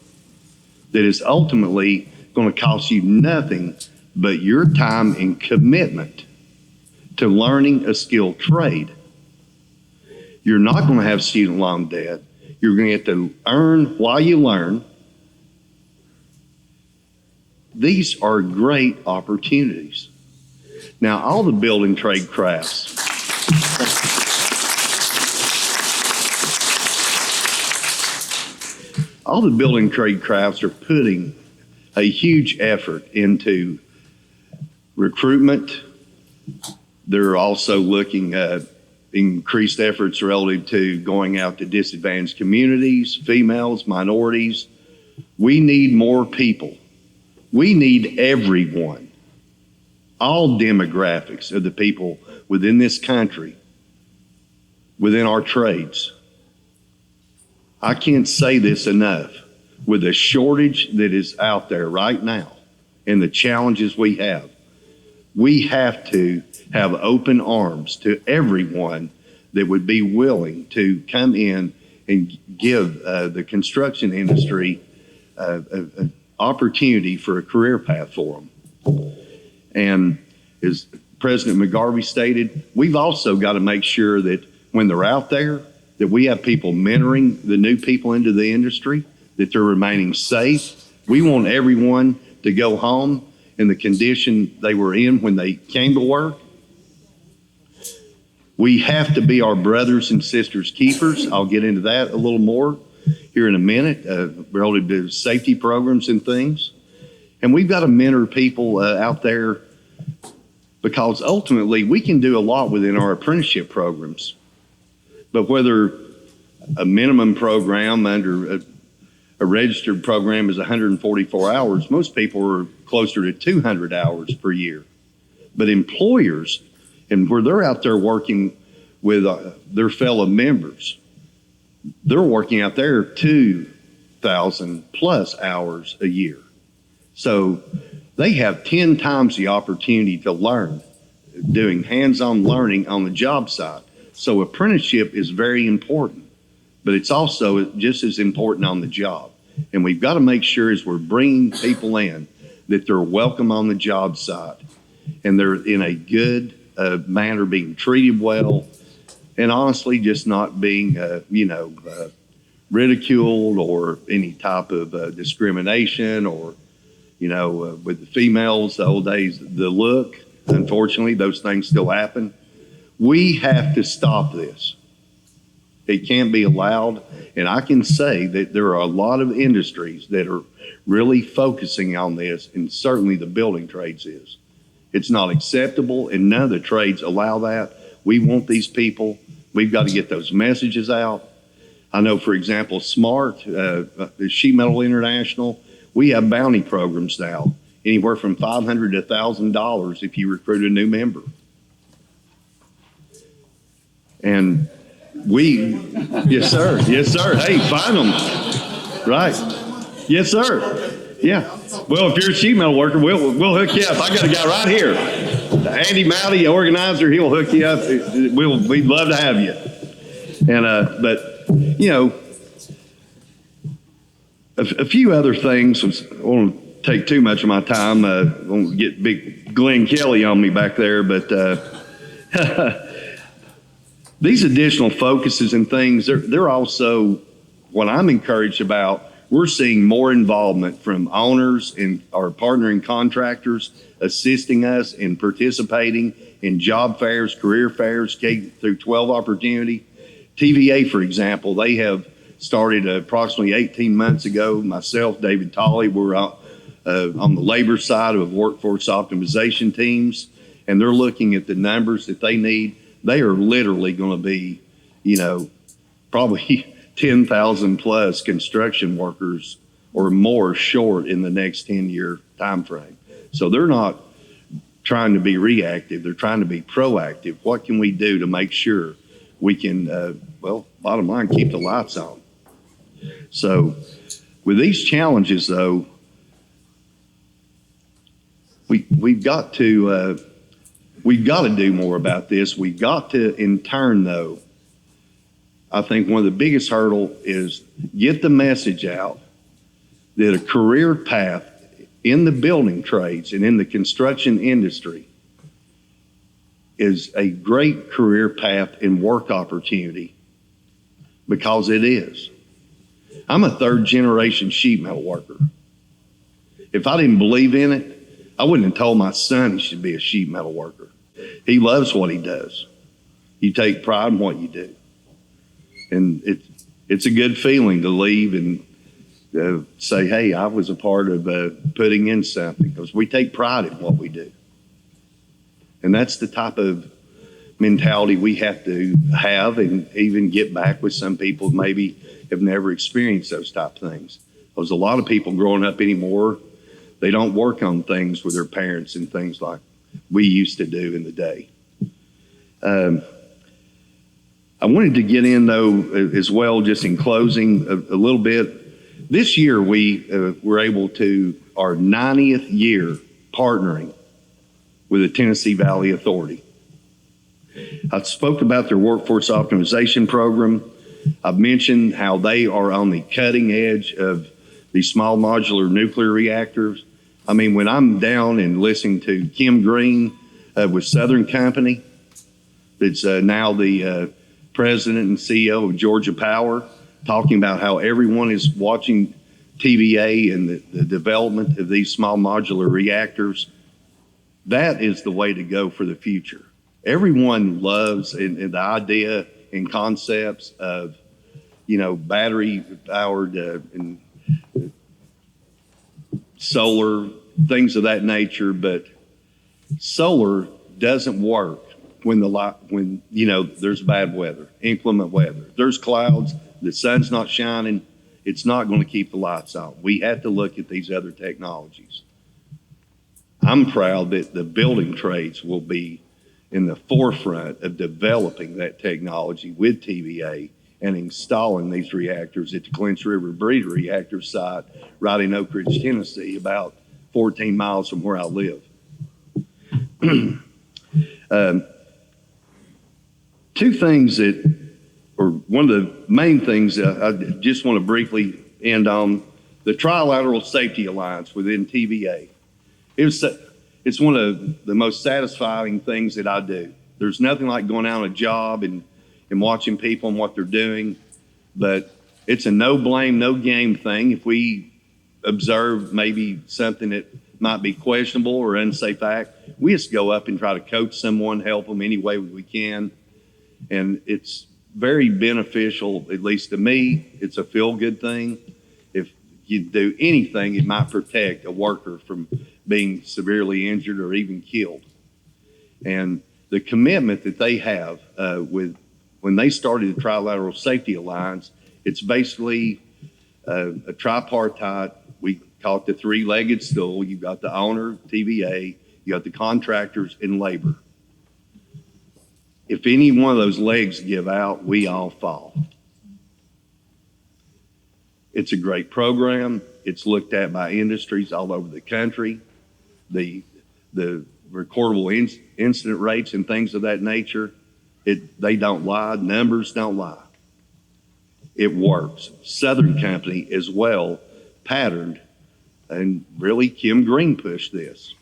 that is ultimately going to cost you nothing but your time and commitment to learning a skilled trade, you're not going to have student loan debt. You're going to get to earn while you learn. These are great opportunities. Now, all the building trade crafts, all the building trade crafts are putting a huge effort into recruitment. They're also looking at increased efforts relative to going out to disadvantaged communities, females, minorities. We need more people. We need everyone, all demographics of the people within this country, within our trades. I can't say this enough. With the shortage that is out there right now and the challenges we have to have open arms to everyone that would be willing to come in and give the construction industry an opportunity for a career path for them. And as President McGarvey stated, we've also got to make sure that when they're out there, that we have people mentoring the new people into the industry, that they're remaining safe. We want everyone to go home in the condition they were in when they came to work. We have to be our brothers and sisters keepers. I'll get into that a little more here in a minute, relative to safety programs and things. And we've got to mentor people out there, because ultimately we can do a lot within our apprenticeship programs. But whether a minimum program under a registered program is 144 hours, most people are closer to 200 hours per year. But employers, and where they're out there working with their fellow members, they're working out there 2,000 plus hours a year. So they have 10 times the opportunity to learn, doing hands-on learning on the job site. So apprenticeship is very important, but it's also just as important on the job. And we've got to make sure as we're bringing people in that they're welcome on the job site and they're in a good manner, being treated well, and honestly just not being, ridiculed or any type of discrimination or, with the females, the old days, the look. Unfortunately, those things still happen. We have to stop this. It can't be allowed. And I can say that there are a lot of industries that are really focusing on this, and certainly the building trades is. It's not acceptable, and none of the trades allow that. We want these people We've got to get those messages out. I know, for example, SMART, Sheet Metal International, we have bounty programs now, anywhere from $500 to $1,000 if you recruit a new member. And yes, sir. Yes, sir. Hey, find them. Right. Yes, sir. Yeah. Well, if you're a sheet metal worker, we'll hook you up. I got a guy right here. Andy Mowdy, organizer, he'll hook you up. We'd love to have you. And, but, you know, a few other things. I won't take too much of my time. I won't get big Glenn Kelly on me back there, but these additional focuses and things, they're also what I'm encouraged about. We're seeing more involvement from owners and our partnering contractors assisting us in participating in job fairs, career fairs, K through 12 opportunity. TVA, for example, they have started approximately 18 months ago. Myself, David Tolley, we're on the labor side of workforce optimization teams, and they're looking at the numbers that they need. They are literally going to be, you know, probably 10,000 plus construction workers or more short in the next 10-year time frame. So they're not trying to be reactive. They're trying to be proactive. What can we do to make sure we can, well, bottom line, keep the lights on? So with these challenges, though, we've got to do more about this. We've got to, in turn, though, I think one of the biggest hurdle is get the message out that a career path in the building trades and in the construction industry is a great career path and work opportunity, because it is. I'm a third generation sheet metal worker. If I didn't believe in it, I wouldn't have told my son he should be a sheet metal worker. He loves what he does. You take pride in what you do. And it's a good feeling to leave and say, hey, I was a part of putting in something, because we take pride in what we do. And that's the type of mentality we have to have, and even get back with some people who maybe have never experienced those type of things. Because a lot of people growing up anymore, they don't work on things with their parents and things like we used to do in the day. I wanted to get in, though, as well, just in closing a little bit. This year, we were able to, our 90th year partnering with the Tennessee Valley Authority. I spoke about their workforce optimization program. I've mentioned how they are on the cutting edge of these small modular nuclear reactors. I mean, when I'm down and listening to Kim Green with Southern Company, that's now the president and CEO of Georgia Power, talking about how everyone is watching TVA and the development of these small modular reactors. That is the way to go for the future. Everyone loves and the idea and concepts of, you know, battery powered and solar, things of that nature, but solar doesn't work when you know there's bad weather, inclement weather. There's clouds, the sun's not shining, it's not going to keep the lights on. We have to look at these other technologies. I'm proud that the building trades will be in the forefront of developing that technology with TVA and installing these reactors at the Clinch River Breeder Reactor site right in Oak Ridge, Tennessee, about 14 miles from where I live. Two things that, or one of the main things that I just want to briefly end on, the Trilateral Safety Alliance within TVA. It's one of the most satisfying things that I do. There's nothing like going out on a job and watching people and what they're doing, but it's a no blame, no game thing. If we observe maybe something that might be questionable or unsafe act, we just go up and try to coach someone, help them any way we can. And it's very beneficial, at least to me. It's a feel-good thing. If you do anything, it might protect a worker from being severely injured or even killed. And the commitment that they have with when they started the Trilateral Safety Alliance, it's basically a tripartite. We call it the three-legged stool. You've got the owner, TVA, you got the contractors, and labor. If any one of those legs give out, we all fall. It's a great program. It's looked at by industries all over the country. The recordable incident rates and things of that nature, they don't lie. Numbers don't lie. It works. Southern Company as well patterned, and really Kim Green pushed this.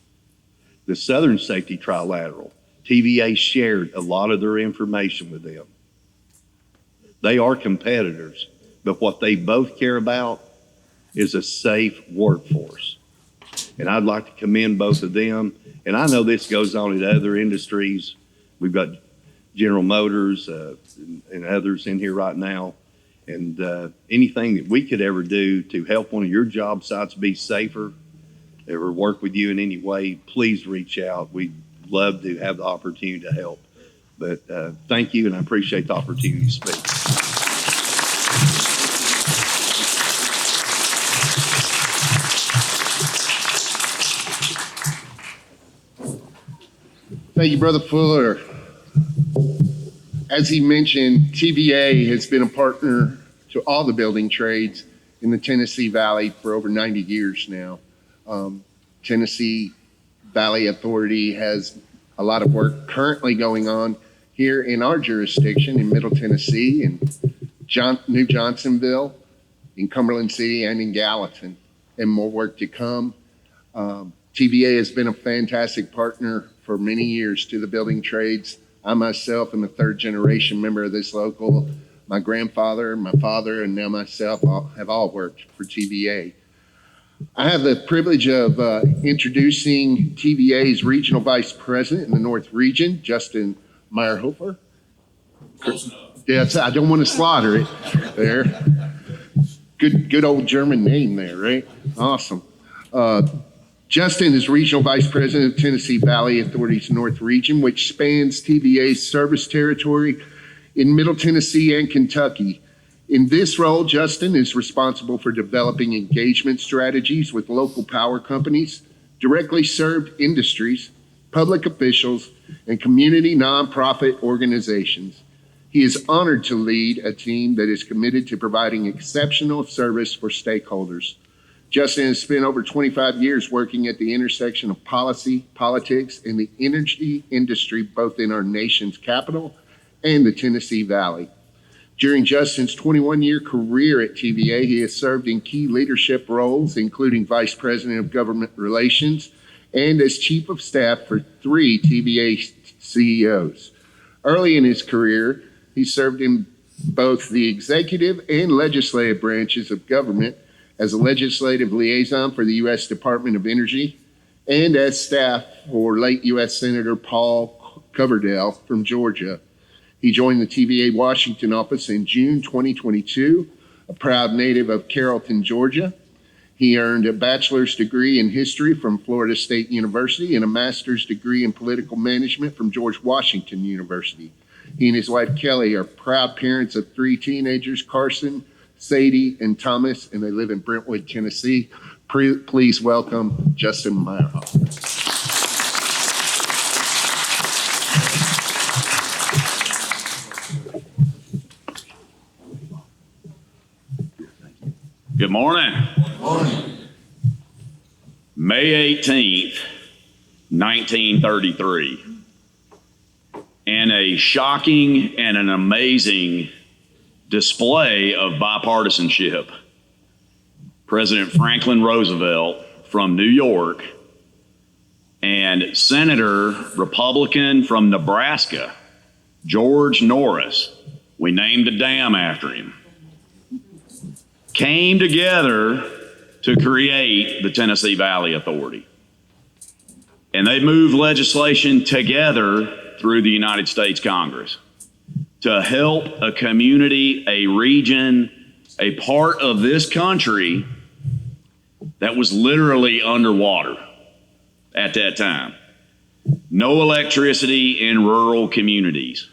The Southern Safety Trilateral, TVA shared a lot of their information with them. They are competitors, but what they both care about is a safe workforce. And I'd like to commend both of them. And I know this goes on in other industries. We've got General Motors and others in here right now. And anything that we could ever do to help one of your job sites be safer, or work with you in any way, please reach out. We'd love to have the opportunity to help. But thank you, and I appreciate the opportunity to speak. Thank you, Brother Fuller. As he mentioned, TVA has been a partner to all the building trades in the Tennessee Valley for over 90 years now. Tennessee Valley Authority has a lot of work currently going on here in our jurisdiction in Middle Tennessee, in New Johnsonville, in Cumberland City, and in Gallatin, and more work to come. TVA has been a fantastic partner for many years to the building trades. I myself am a third generation member of this local. My grandfather, my father, and now myself have all worked for TVA. I have the privilege of introducing TVA's Regional Vice President in the North Region, Justin Meyerhofer. Close enough. Yeah, I don't want to slaughter it there. Good old German name there, right? Awesome. Justin is Regional Vice President of Tennessee Valley Authority's North Region, which spans TVA's service territory in Middle Tennessee and Kentucky. In this role, Justin is responsible for developing engagement strategies with local power companies, directly served industries, public officials, and community nonprofit organizations. He is honored to lead a team that is committed to providing exceptional service for stakeholders. Justin has spent over 25 years working at the intersection of policy, politics, and the energy industry, both in our nation's capital and the Tennessee Valley. During Justin's 21-year career at TVA, he has served in key leadership roles, including Vice President of Government Relations and as Chief of Staff for 3 TVA CEOs. Early in his career, he served in both the executive and legislative branches of government as a legislative liaison for the U.S. Department of Energy and as staff for late U.S. Senator Paul Coverdell from Georgia. He joined the TVA Washington office in June 2022, a proud native of Carrollton, Georgia. He earned a bachelor's degree in history from Florida State University and a master's degree in political management from George Washington University. He and his wife, Kelly, are proud parents of 3 teenagers, Carson, Sadie, and Thomas, and they live in Brentwood, Tennessee. Please welcome Justin Meyerhofer. Good morning. Good morning. May 18th, 1933. And a shocking and an amazing display of bipartisanship. President Franklin Roosevelt from New York and Senator Republican from Nebraska, George Norris, we named a dam after him, came together to create the Tennessee Valley Authority. And they moved legislation together through the United States Congress to help a community, a region, a part of this country that was literally underwater at that time. No electricity in rural communities.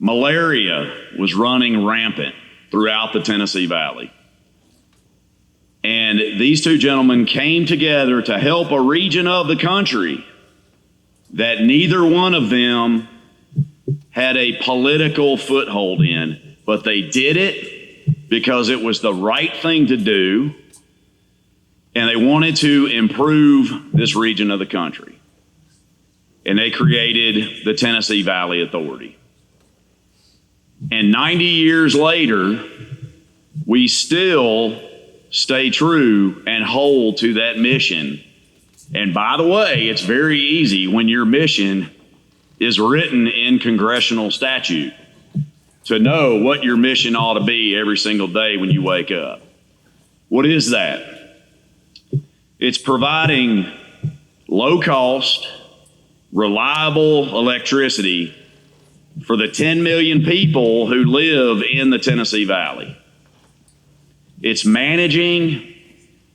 malaria was running rampant throughout the Tennessee Valley. And these two gentlemen came together to help a region of the country that neither one of them had a political foothold in, but they did it because it was the right thing to do, and they wanted to improve this region of the country. And they created the Tennessee Valley Authority. And 90 years later, we still stay true and hold to that mission. And by the way, it's very easy when your mission is written in congressional statute to know what your mission ought to be every single day when you wake up. What is that? It's providing low cost, reliable electricity for the 10 million people who live in the Tennessee Valley. It's managing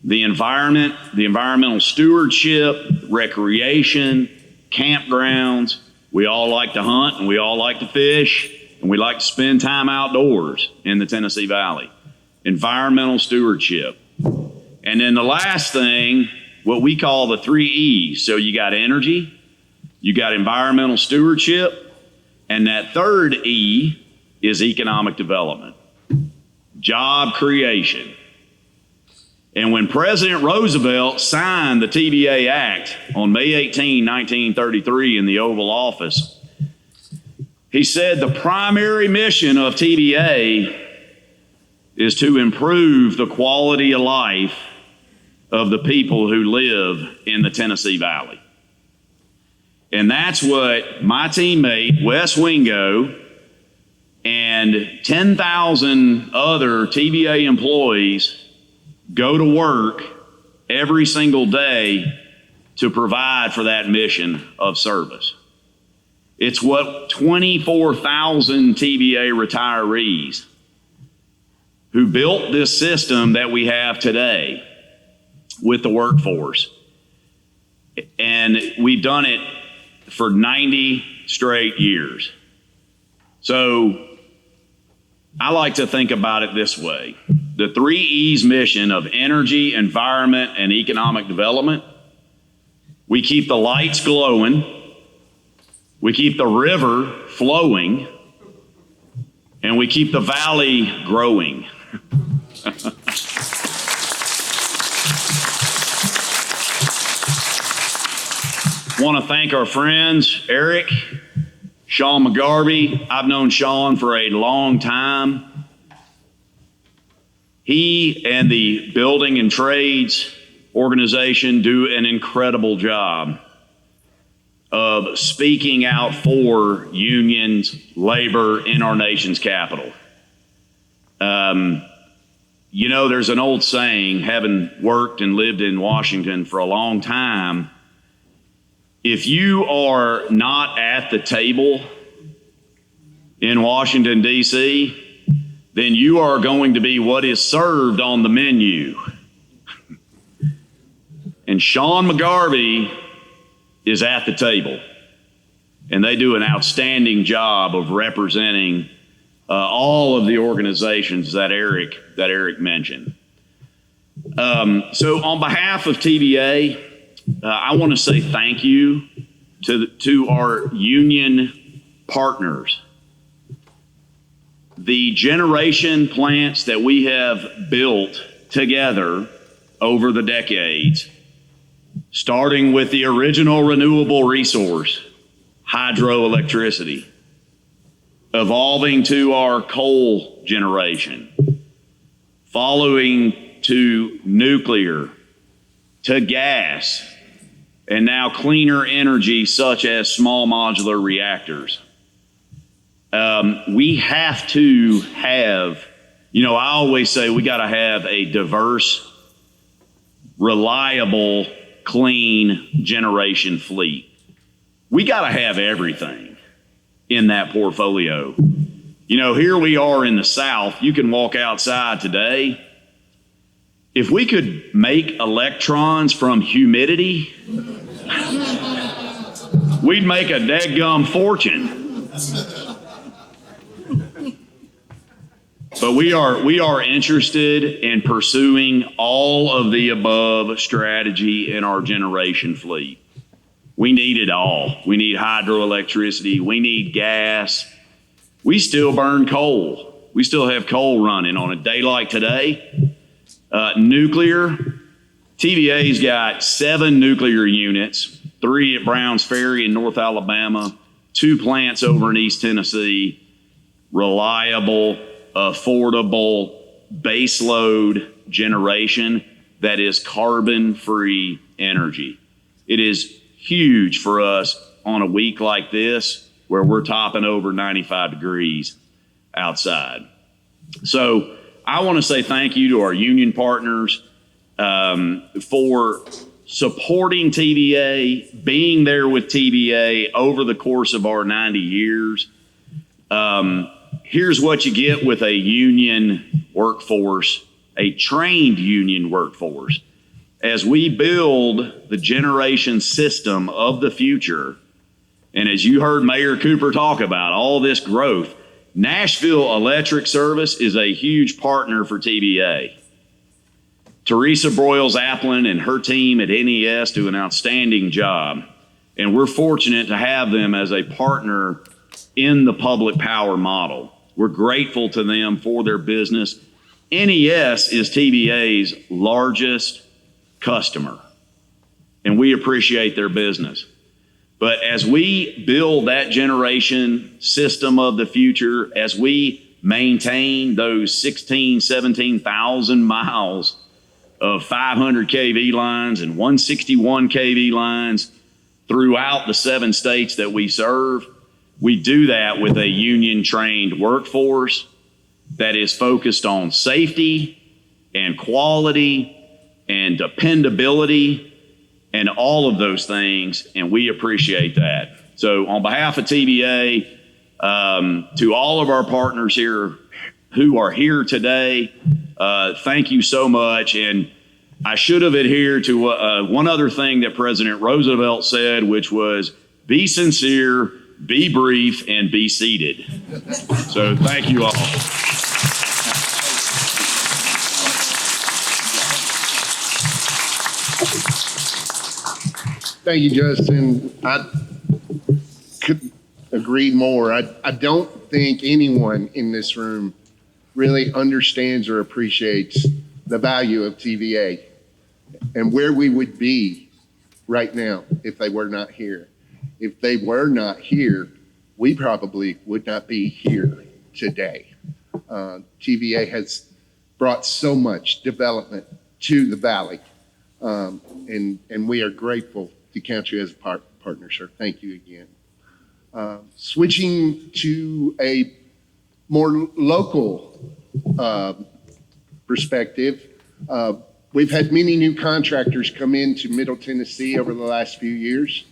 the environment, the environmental stewardship, recreation, campgrounds. We all like to hunt and we all like to fish and we like to spend time outdoors in the Tennessee Valley. Environmental stewardship. And then the last thing, what we call the 3 E's. So you got energy, you got environmental stewardship, and that third E is economic development, job creation. And when President Roosevelt signed the TVA Act on May 18, 1933 in the Oval Office, he said the primary mission of TVA is to improve the quality of life of the people who live in the Tennessee Valley. And that's what my teammate, Wes Wingo, and 10,000 other TVA employees go to work every single day to provide for that mission of service. It's what 24,000 TVA retirees who built this system that we have today with the workforce. And we've done it for 90 straight years. So I like to think about it this way. The 3 E's mission of energy, environment, and economic development, we keep the lights glowing, we keep the river flowing, and we keep the valley growing. Want to thank our friends, Eric, Sean McGarvey. I've known Sean for a long time. He and the Building and Trades organization do an incredible job of speaking out for unions, labor in our nation's capital. You know, there's an old saying, having worked and lived in Washington for a long time, if you are not at the table in Washington, D.C., then you are going to be what is served on the menu. And Sean McGarvey is at the table, and they do an outstanding job of representing all of the organizations that Eric mentioned. So on behalf of TVA, I want to say thank you to our union partners. The generation plants that we have built together over the decades, starting with the original renewable resource, hydroelectricity, evolving to our coal generation, following to nuclear, to gas, and now cleaner energy such as small modular reactors. We have to have, I always say we got to have a diverse, reliable, clean generation fleet. We got to have everything in that portfolio. Here we are in the South. You can walk outside today. If we could make electrons from humidity, we'd make a dadgum fortune. But we are interested in pursuing all of the above strategy in our generation fleet. We need it all. We need hydroelectricity. We need gas. We still burn coal. We still have coal running on a day like today. Nuclear. TVA's got 7 nuclear units, 3 at Browns Ferry in North Alabama, 2 plants over in East Tennessee. Reliable, affordable, baseload generation that is carbon-free energy. It is huge for us on a week like this where we're topping over 95 degrees outside. So I want to say thank you to our union partners for supporting TVA, being there with TVA over the course of our 90 years. Here's what you get with a union workforce, a trained union workforce. As we build the generation system of the future, and as you heard Mayor Cooper talk about all this growth, Nashville Electric Service is a huge partner for TVA. Teresa Broyles-Applin and her team at NES do an outstanding job, and we're fortunate to have them as a partner in the public power model. We're grateful to them for their business. NES is TVA's largest customer, and we appreciate their business. But as we build that generation system of the future, as we maintain those 17,000 miles of 500 kV lines and 161 kV lines throughout the 7 states that we serve, we do that with a union-trained workforce that is focused on safety and quality and dependability and all of those things, and we appreciate that. So on behalf of TVA, to all of our partners here who are here today, thank you so much. And I should have adhered to one other thing that President Roosevelt said, which was be sincere, be brief, and be seated. So thank you all. Thank you, Justin. I couldn't agree more. I don't think anyone in this room really understands or appreciates the value of TVA and where we would be right now if they were not here. If they were not here, we probably would not be here today. TVA has brought so much development to the Valley, and we are grateful to count you as a partner, sir. Thank you again. Switching to a more local perspective, we've had many new contractors come into Middle Tennessee over the last few years.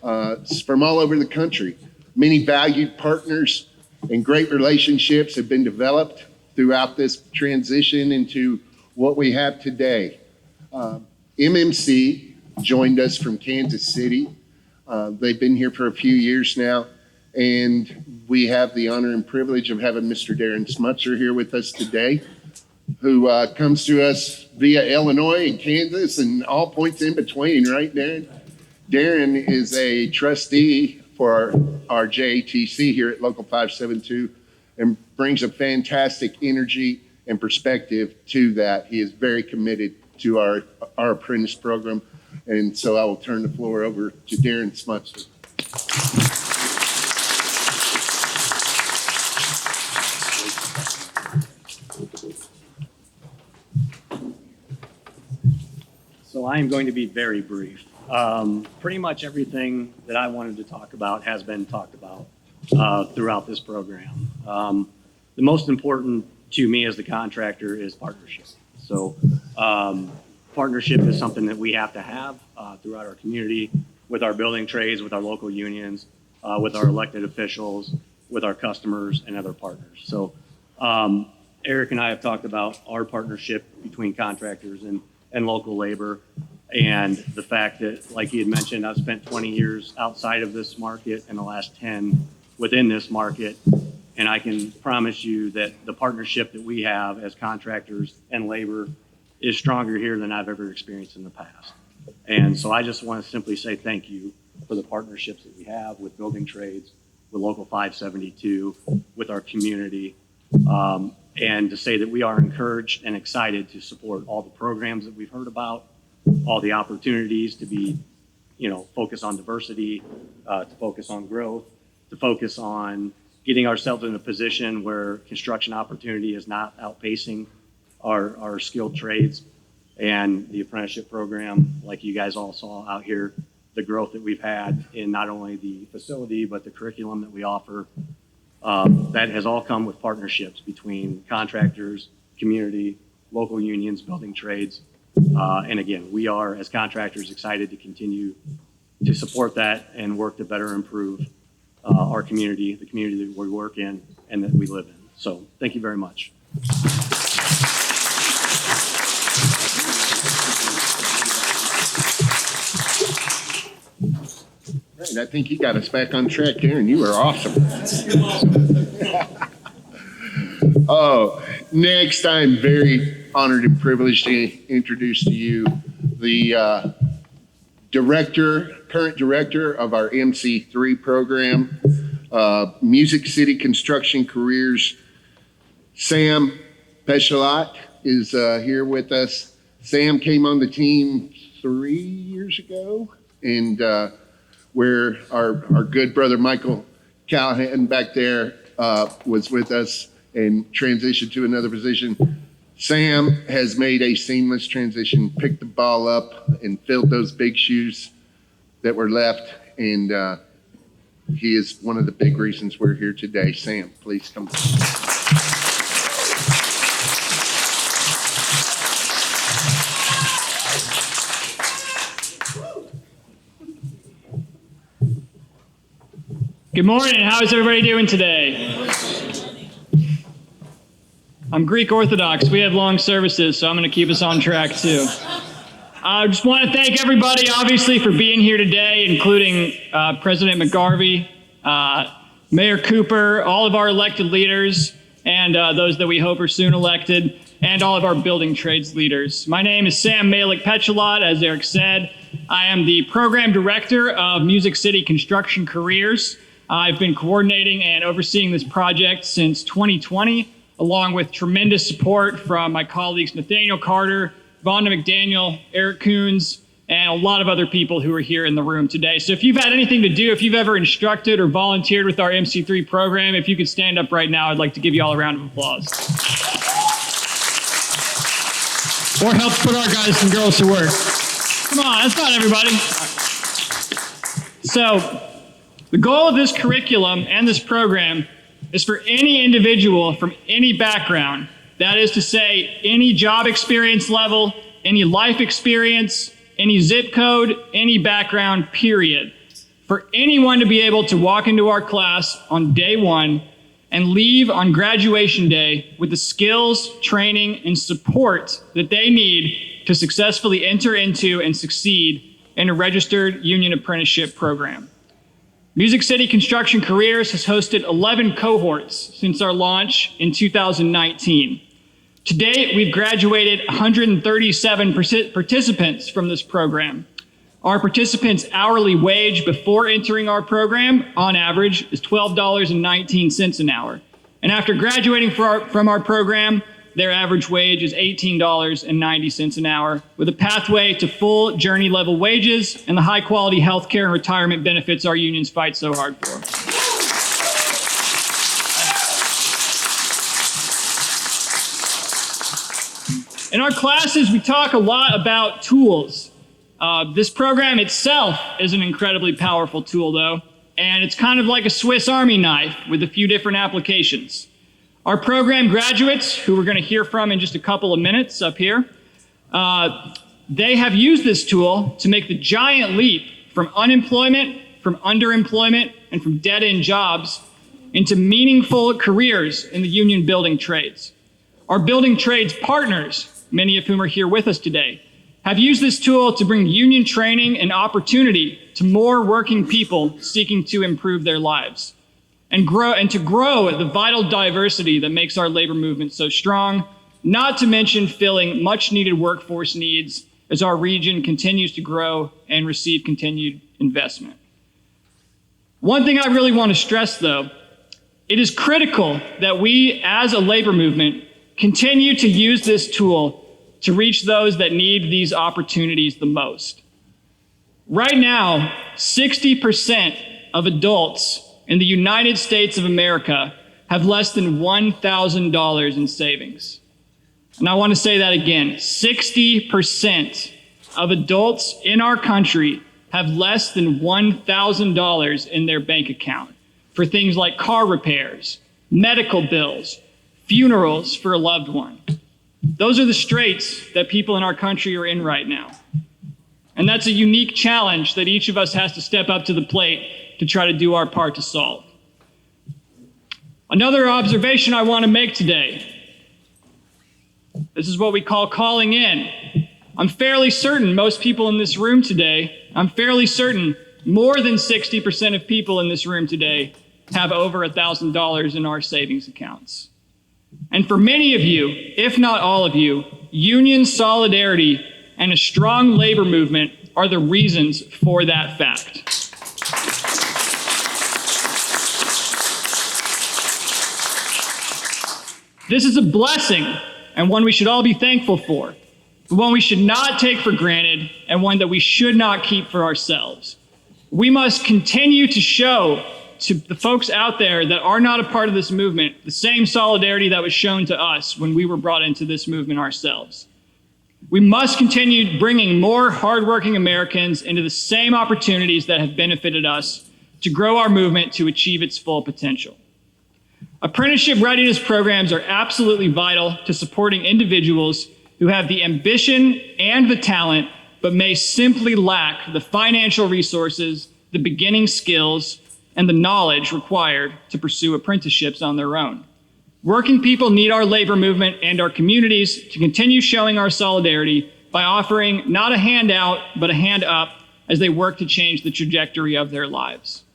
From all over the country. Many valued partners and great relationships have been developed throughout this transition into what we have today. MMC joined us from Kansas City. They've been here for a few years now, and we have the honor and privilege of having Mr. Darren Smutzer here with us today, who comes to us via Illinois and Kansas and all points in between, right, Darren? Darren is a trustee for our JATC here at Local 572 and brings a fantastic energy and perspective to that. He is very committed to our apprentice program. And so I will turn the floor over to Darren Smutzer. So I am going to be very brief. Pretty much everything that I wanted to talk about has been talked about throughout this program. The most important to me as the contractor is partnership. So partnership is something that we have to have throughout our community, with our building trades, with our local unions, with our elected officials, with our customers and other partners. So Eric and I have talked about our partnership between contractors and local labor, and the fact that, like he had mentioned, I've spent 20 years outside of this market and the last 10 within this market. And I can promise you that the partnership that we have as contractors and labor is stronger here than I've ever experienced in the past. And so I just want to simply say thank you for the partnerships that we have with building trades, with Local 572, with our community, and to say that we are encouraged and excited to support all the programs that we've heard about, all the opportunities to be, focus on diversity, to focus on growth, to focus on getting ourselves in a position where construction opportunity is not outpacing our skilled trades, and the apprenticeship program, like you guys all saw out here, the growth that we've had in not only the facility, but the curriculum that we offer. That has all come with partnerships between contractors, community, local unions, building trades. And again, we are, as contractors, excited to continue to support that and work to better improve our community, the community that we work in and that we live in. So thank you very much. Right, I think you got us back on track there, and you were awesome. Oh, next, I'm very honored and privileged to introduce to you the current director of our MC3 program, Music City Construction Careers. Sam Peshalat is here with us. Sam came on the team 3 years ago, and where our good brother Michael Callahan back there was with us and transitioned to another position. Sam has made a seamless transition, picked the ball up and filled those big shoes that were left, and he is one of the big reasons we're here today. Sam, please come. Good morning. How is everybody doing today? I'm Greek Orthodox. We have long services, so I'm going to keep us on track too. I just want to thank everybody, obviously, for being here today, including President McGarvey, Mayor Cooper, all of our elected leaders, and those that we hope are soon elected, and all of our building trades leaders. My name is Sam Malik Peshalat, as Eric said. I am the Program Director of Music City Construction Careers. I've been coordinating and overseeing this project since 2020, along with tremendous support from my colleagues Nathaniel Carter, Vonda McDaniel, Eric Coons, and a lot of other people who are here in the room today. So if you've had anything to do, if you've ever instructed or volunteered with our MC3 program, if you could stand up right now, I'd like to give you all a round of applause. Or help put our guys and girls to work. Come on, that's not everybody. So, the goal of this curriculum and this program is for any individual from any background, that is to say, any job experience level, any life experience, any zip code, any background, period. For anyone to be able to walk into our class on day one and leave on graduation day with the skills, training, and support that they need to successfully enter into and succeed in a registered union apprenticeship program. Music City Construction Careers has hosted 11 cohorts since our launch in 2019. To date, we've graduated 137 participants from this program. Our participants' hourly wage before entering our program, on average, is $12.19 an hour. And after graduating from our program, their average wage is $18.90 an hour, with a pathway to full journey level wages and the high quality health care and retirement benefits our unions fight so hard for. In our classes, we talk a lot about tools. This program itself is an incredibly powerful tool, though, and it's kind of like a Swiss Army knife with a few different applications. Our program graduates, who we're going to hear from in just a couple of minutes up here, they have used this tool to make the giant leap from unemployment, from underemployment, and from dead-end jobs into meaningful careers in the union building trades. Our building trades partners, many of whom are here with us today, have used this tool to bring union training and opportunity to more working people seeking to improve their lives. and to grow the vital diversity that makes our labor movement so strong, not to mention filling much needed workforce needs as our region continues to grow and receive continued investment. One thing I really want to stress, though, it is critical that we as a labor movement continue to use this tool to reach those that need these opportunities the most. Right now, 60% of adults in the United States of America have less than $1,000 in savings. And I want to say that again, 60% of adults in our country have less than $1,000 in their bank account for things like car repairs, medical bills, funerals for a loved one. Those are the straits that people in our country are in right now. And that's a unique challenge that each of us has to step up to the plate to try to do our part to solve. Another observation I want to make today, this is what we call calling in. I'm fairly certain most people in this room today, I'm fairly certain more than 60% of people in this room today have over $1,000 in our savings accounts. And for many of you, if not all of you, union solidarity and a strong labor movement are the reasons for that fact. This is a blessing and one we should all be thankful for, but one we should not take for granted and one that we should not keep for ourselves. We must continue to show to the folks out there that are not a part of this movement the same solidarity that was shown to us when we were brought into this movement ourselves. We must continue bringing more hardworking Americans into the same opportunities that have benefited us to grow our movement to achieve its full potential. Apprenticeship readiness programs are absolutely vital to supporting individuals who have the ambition and the talent, but may simply lack the financial resources, the beginning skills, and the knowledge required to pursue apprenticeships on their own. Working people need our labor movement and our communities to continue showing our solidarity by offering not a handout, but a hand up as they work to change the trajectory of their lives.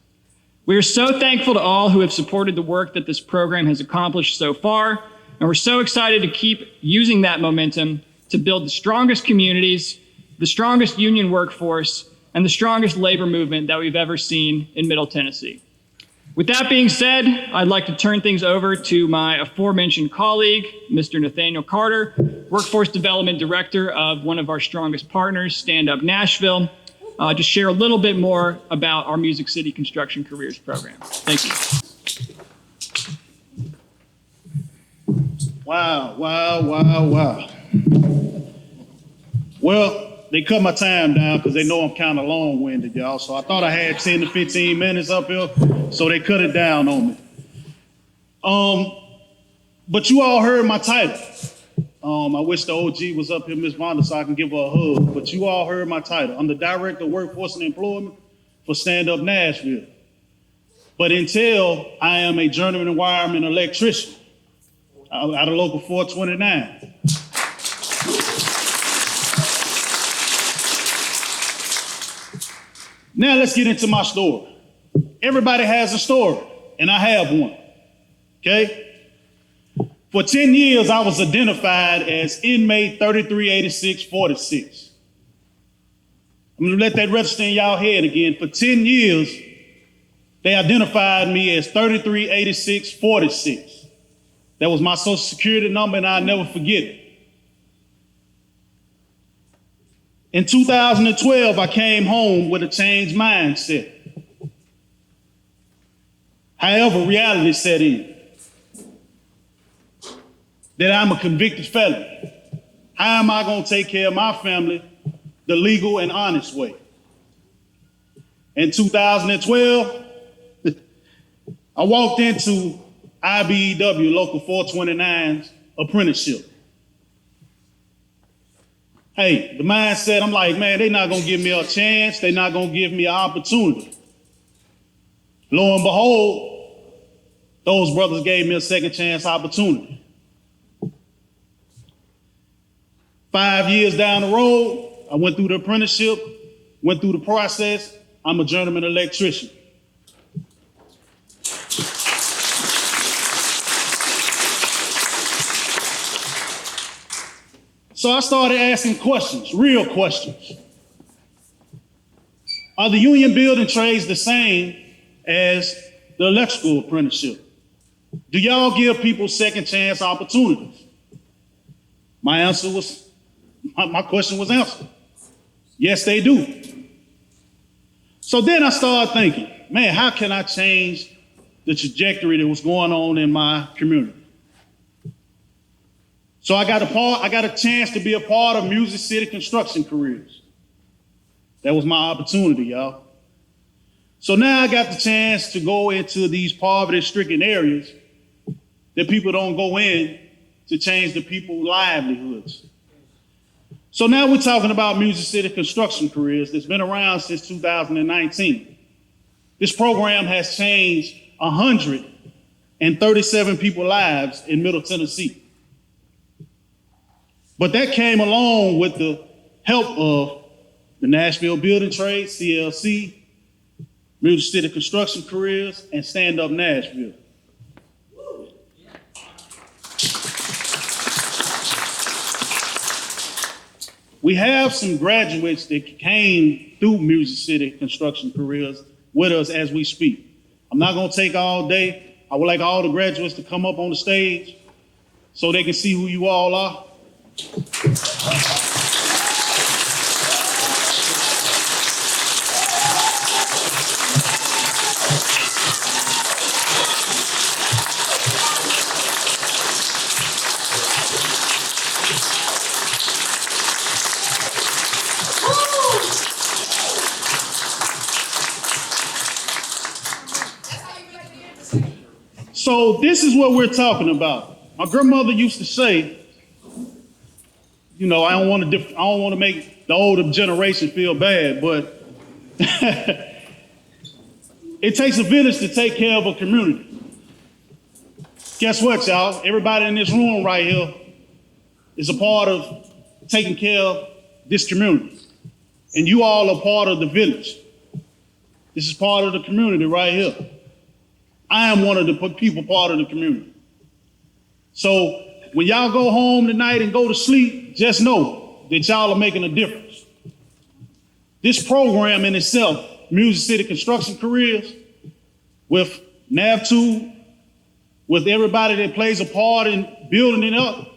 We are so thankful to all who have supported the work that this program has accomplished so far, and we're so excited to keep using that momentum to build the strongest communities, the strongest union workforce, and the strongest labor movement that we've ever seen in Middle Tennessee. With that being said, I'd like to turn things over to my aforementioned colleague, Mr. Nathaniel Carter, Workforce Development Director of one of our strongest partners, Stand Up Nashville, to share a little bit more about our Music City Construction Careers Program. Thank you. Wow. Well, they cut my time down because they know I'm kind of long-winded, y'all. So I thought I had 10 to 15 minutes up here, so they cut it down on me. But you all heard my title. I wish the OG was up here, Ms. Vonda, so I can give her a hug. But you all heard my title. I'm the Director of Workforce and Employment for Stand Up Nashville. But until I am a journeyman and wireman electrician out of Local 429. Now let's get into my story. Everybody has a story, and I have one, okay? For 10 years, I was identified as inmate 338646. I'm gonna let that register in y'all head again. For 10 years, they identified me as 338646. That was my social security number, and I'll never forget it. In 2012, I came home with a changed mindset. However, reality set in that I'm a convicted felon. How am I going to take care of my family the legal and honest way? In 2012, I walked into IBEW Local 429's apprenticeship. Hey, the mindset, I'm like, man, they're not gonna give me a chance. They're not gonna give me an opportunity. Lo and behold, those brothers gave me a second chance opportunity. 5 years down the road, I went through the apprenticeship, went through the process. I'm a journeyman electrician. So I started asking questions, real questions. Are the union building trades the same as the electrical apprenticeship? Do y'all give people second chance opportunities? My answer was, my question was answered. Yes, they do. So then I started thinking, man, how can I change the trajectory that was going on in my community? So I got a chance to be a part of Music City Construction Careers. That was my opportunity, y'all. So now I got the chance to go into these poverty-stricken areas that people don't go in to change the people's livelihoods. So now we're talking about Music City Construction Careers that's been around since 2019. This program has changed 137 people's lives in Middle Tennessee. But that came along with the help of the Nashville Building Trades, CLC, Music City Construction Careers, and Stand Up Nashville. We have some graduates that came through Music City Construction Careers with us as we speak. I'm not gonna take all day. I would like all the graduates to come up on the stage so they can see who you all are. So this is what we're talking about. My grandmother used to say, you know, I don't want to make the older generation feel bad, but it takes a village to take care of a community. Guess what, y'all? Everybody in this room right here is a part of taking care of this community. And you all are part of the village. This is part of the community right here. I am one of the people part of the community. So when y'all go home tonight and go to sleep, just know that y'all are making a difference. This program in itself, Music City Construction Careers, with NABTU, with everybody that plays a part in building it up,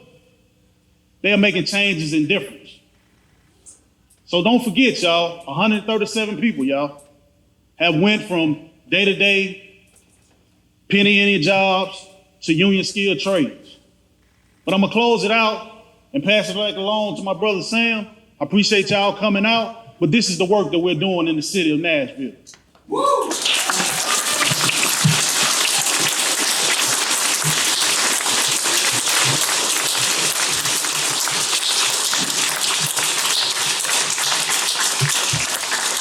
they are making changes and difference. So don't forget, y'all, 137 people, y'all, have went from day-to-day penny jobs to union skilled trades. But I'm gonna close it out and pass it back along to my brother Sam. I appreciate y'all coming out, but this is the work that we're doing in the city of Nashville. Woo!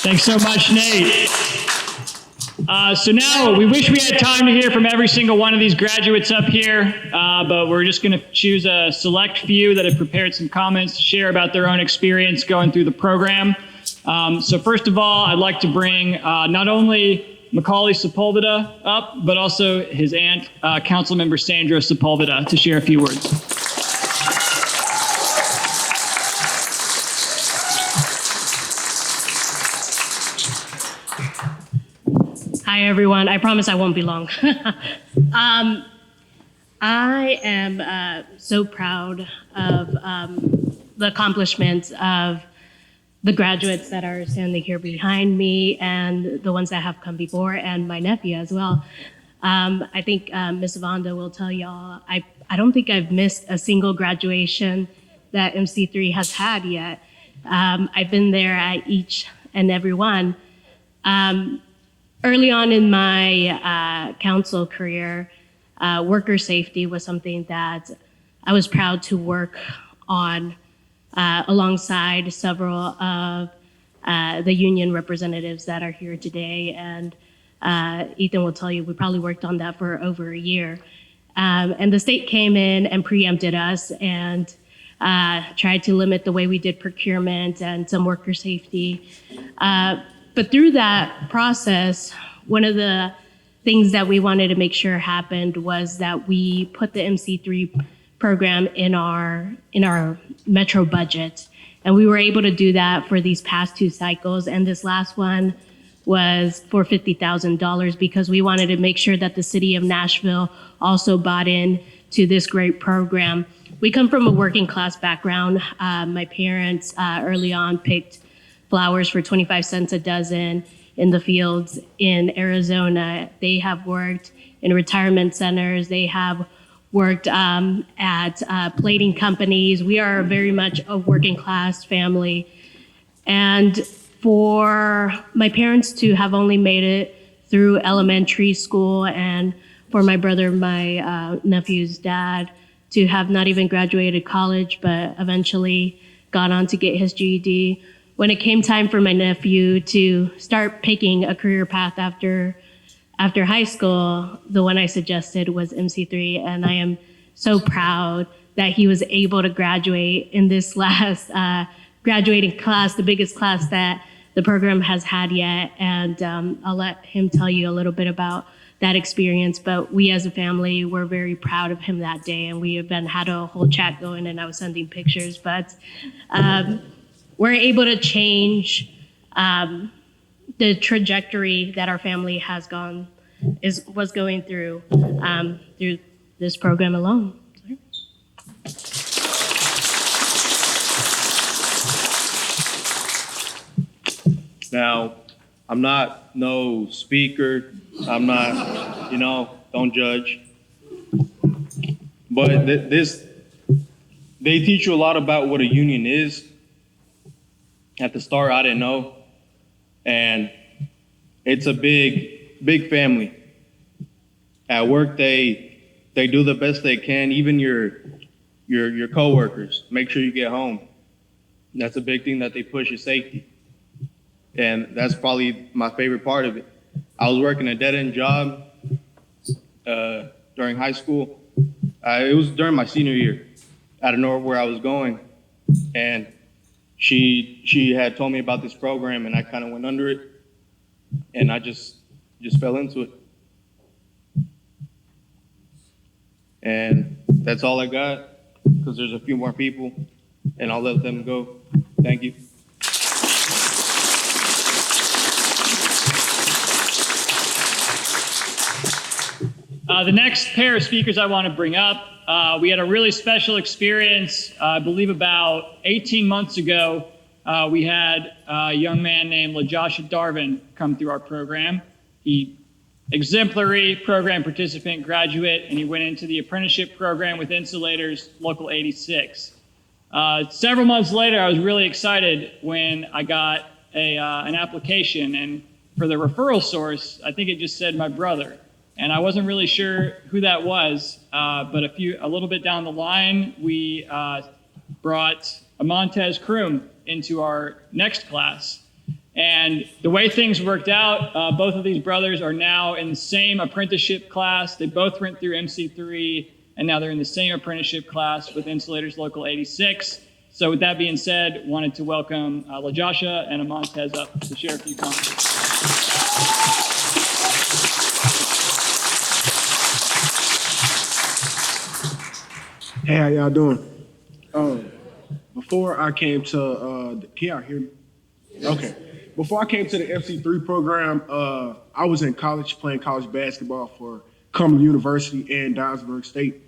Thanks so much, Nate. So now we wish we had time to hear from every single one of these graduates up here, but we're just going to choose a select few that have prepared some comments to share about their own experience going through the program. So first of all, I'd like to bring not only Macaulay Sepulveda up, but also his aunt, Councilmember Sandra Sepulveda, to share a few words. Hi, everyone. I promise I won't be long. I am so proud of the accomplishments of the graduates that are standing here behind me and the ones that have come before, and my nephew as well. I think Ms. Avanda will tell y'all, I don't think I've missed a single graduation that MC3 has had yet. I've been there at each and every one. Early on in my council career, worker safety was something that I was proud to work on alongside several of the union representatives that are here today. And Ethan will tell you, we probably worked on that for over a year. And the state came in and preempted us and tried to limit the way we did procurement and some worker safety. But through that process, one of the things that we wanted to make sure happened was that we put the MC3 program in our metro budget. And we were able to do that for these past 2 cycles. And this last one was for $50,000 because we wanted to make sure that the city of Nashville also bought in to this great program. We come from a working class background. My parents early on picked flowers for 25 cents a dozen in the fields in Arizona. They have worked in retirement centers. They have worked at plating companies. We are very much a working class family. And for my parents to have only made it through elementary school, and for my brother, my nephew's dad, to have not even graduated college, but eventually gone on to get his GED. When it came time for my nephew to start picking a career path after high school, the one I suggested was MC3, and I am so proud that he was able to graduate in this last graduating class, the biggest class that the program has had yet. And I'll let him tell you a little bit about that experience. But we as a family were very proud of him that day, and we have had a whole chat going, and I was sending pictures. But we're able to change the trajectory that our family was going through this program alone. Now, I'm not no speaker. I'm not, don't judge. But they teach you a lot about what a union is. At the start, I didn't know. And it's a big family. At work, they do the best they can. Even your coworkers, make sure you get home. That's a big thing that they push is safety. And that's probably my favorite part of it. I was working a dead-end job during high school. It was during my senior year. I don't know where I was going. And she had told me about this program, and I kind of went under it. And I just fell into it. And that's all I got, because there's a few more people, and I'll let them go. Thank you. The next pair of speakers I want to bring up, we had a really special experience, I believe about 18 months ago. We had a young man named LaJosha Darvin come through our program. He exemplary program participant, graduate, and he went into the apprenticeship program with Insulators Local 86. Several months later, I was really excited when I got an application, and for the referral source, I think it just said my brother. And I wasn't really sure who that was, but a little bit down the line, we brought a Montez Kroom into our next class. And the way things worked out, both of these brothers are now in the same apprenticeship class. They both went through MC3, and now they're in the same apprenticeship class with Insulators Local 86. So with that being said, wanted to welcome LaJosha and Montez up to share a few comments. Hey, how y'all doing? Before I came to, can y'all hear me? Okay. Before I came to the FC3 program, I was in college playing college basketball for Cumberland University and Downsburg State.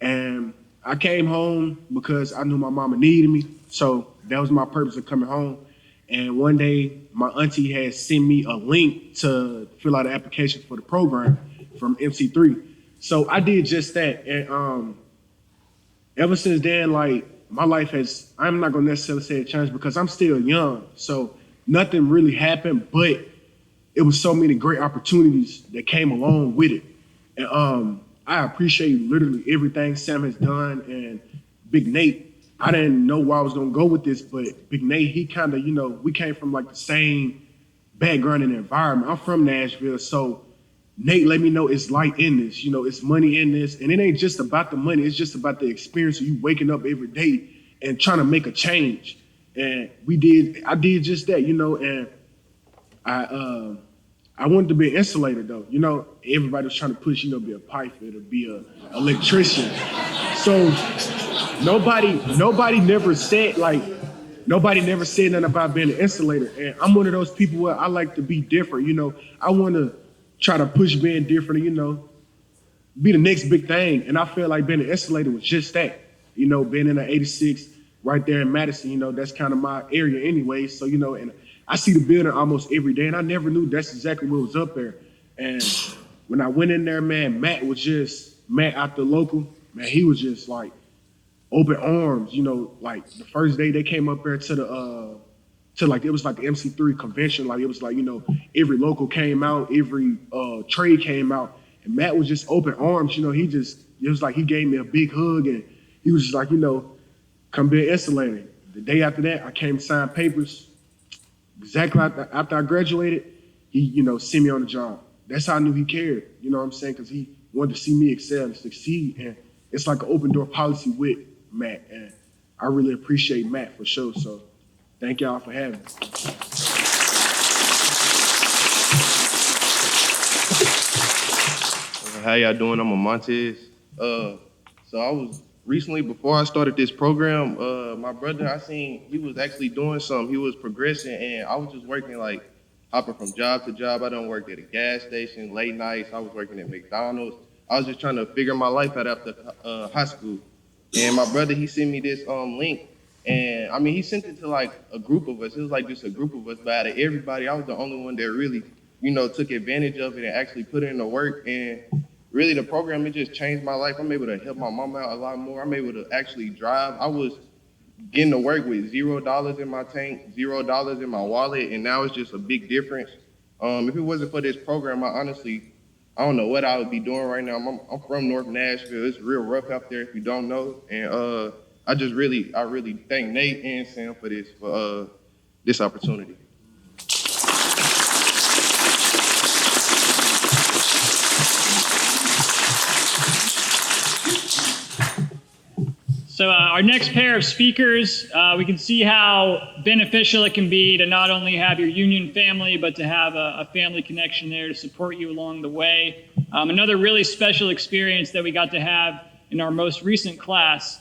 And I came home because I knew my mama needed me. So that was my purpose of coming home. And one day, my auntie had sent me a link to fill out an application for the program from MC3. So I did just that. And ever since then, my life has, I'm not gonna necessarily say it changed because I'm still young. So nothing really happened, but it was so many great opportunities that came along with it. And I appreciate literally everything Sam has done. And Big Nate, I didn't know where I was gonna go with this, but Big Nate, he kind of, we came from the same background and environment. I'm from Nashville, so Nate let me know it's light in this, it's money in this. And it ain't just about the money, it's just about the experience of you waking up every day and trying to make a change. And I did just that, and I I wanted to be an insulator though. You know, everybody was trying to push, you know, be a pipe fitter, be a electrician. So nobody never said nothing about being an insulator. And I'm one of those people where I like to be different. You know, I want to try to push being different, you know, be the next big thing. And I feel like being an insulator was just that. You know, being in the 86 right there in Madison, you know, that's kind of my area anyway. So, you know, and I see the building almost every day, and I never knew that's exactly what was up there. And when I went in there, man, Matt out the local, man, he was just like open arms, you know, like the first day they came up there to it was like the MC3 convention, like it was like, you know, every local came out, every trade came out, and Matt was just open arms, you know, it was like he gave me a big hug, and he was just like, you know, come be an insulator. The day after that, I came to sign papers. Exactly after I graduated, he, you know, sent me on the job. That's how I knew he cared, you know what I'm saying? Because he wanted to see me excel and succeed. And it's like an open door policy with Matt. And I really appreciate Matt for sure. So thank y'all for having me. How y'all doing? I'm a Montez. So I was recently, before I started this program, my brother, I seen he was actually doing something. He was progressing, and I was just working, like, hopping from job to job. I done worked at a gas station, late nights. I was working at McDonald's. I was just trying to figure my life out after high school. And my brother, he sent me this link. And, I mean, he sent it to, like, a group of us. It was, like, just a group of us. But out of everybody, I was the only one that really, you know, took advantage of it and actually put in the work. And really, the program, it just changed my life. I'm able to help my mom out a lot more. I'm able to actually drive. I was getting to work with $0 in my tank, $0 in my wallet, and now it's just a big difference. If it wasn't for this program, I don't know what I would be doing right now. I'm from North Nashville. It's real rough out there if you don't know. And I really thank Nate and Sam for this opportunity. So our next pair of speakers, we can see how beneficial it can be to not only have your union family, but to have a family connection there to support you along the way. Another really special experience that we got to have in our most recent class,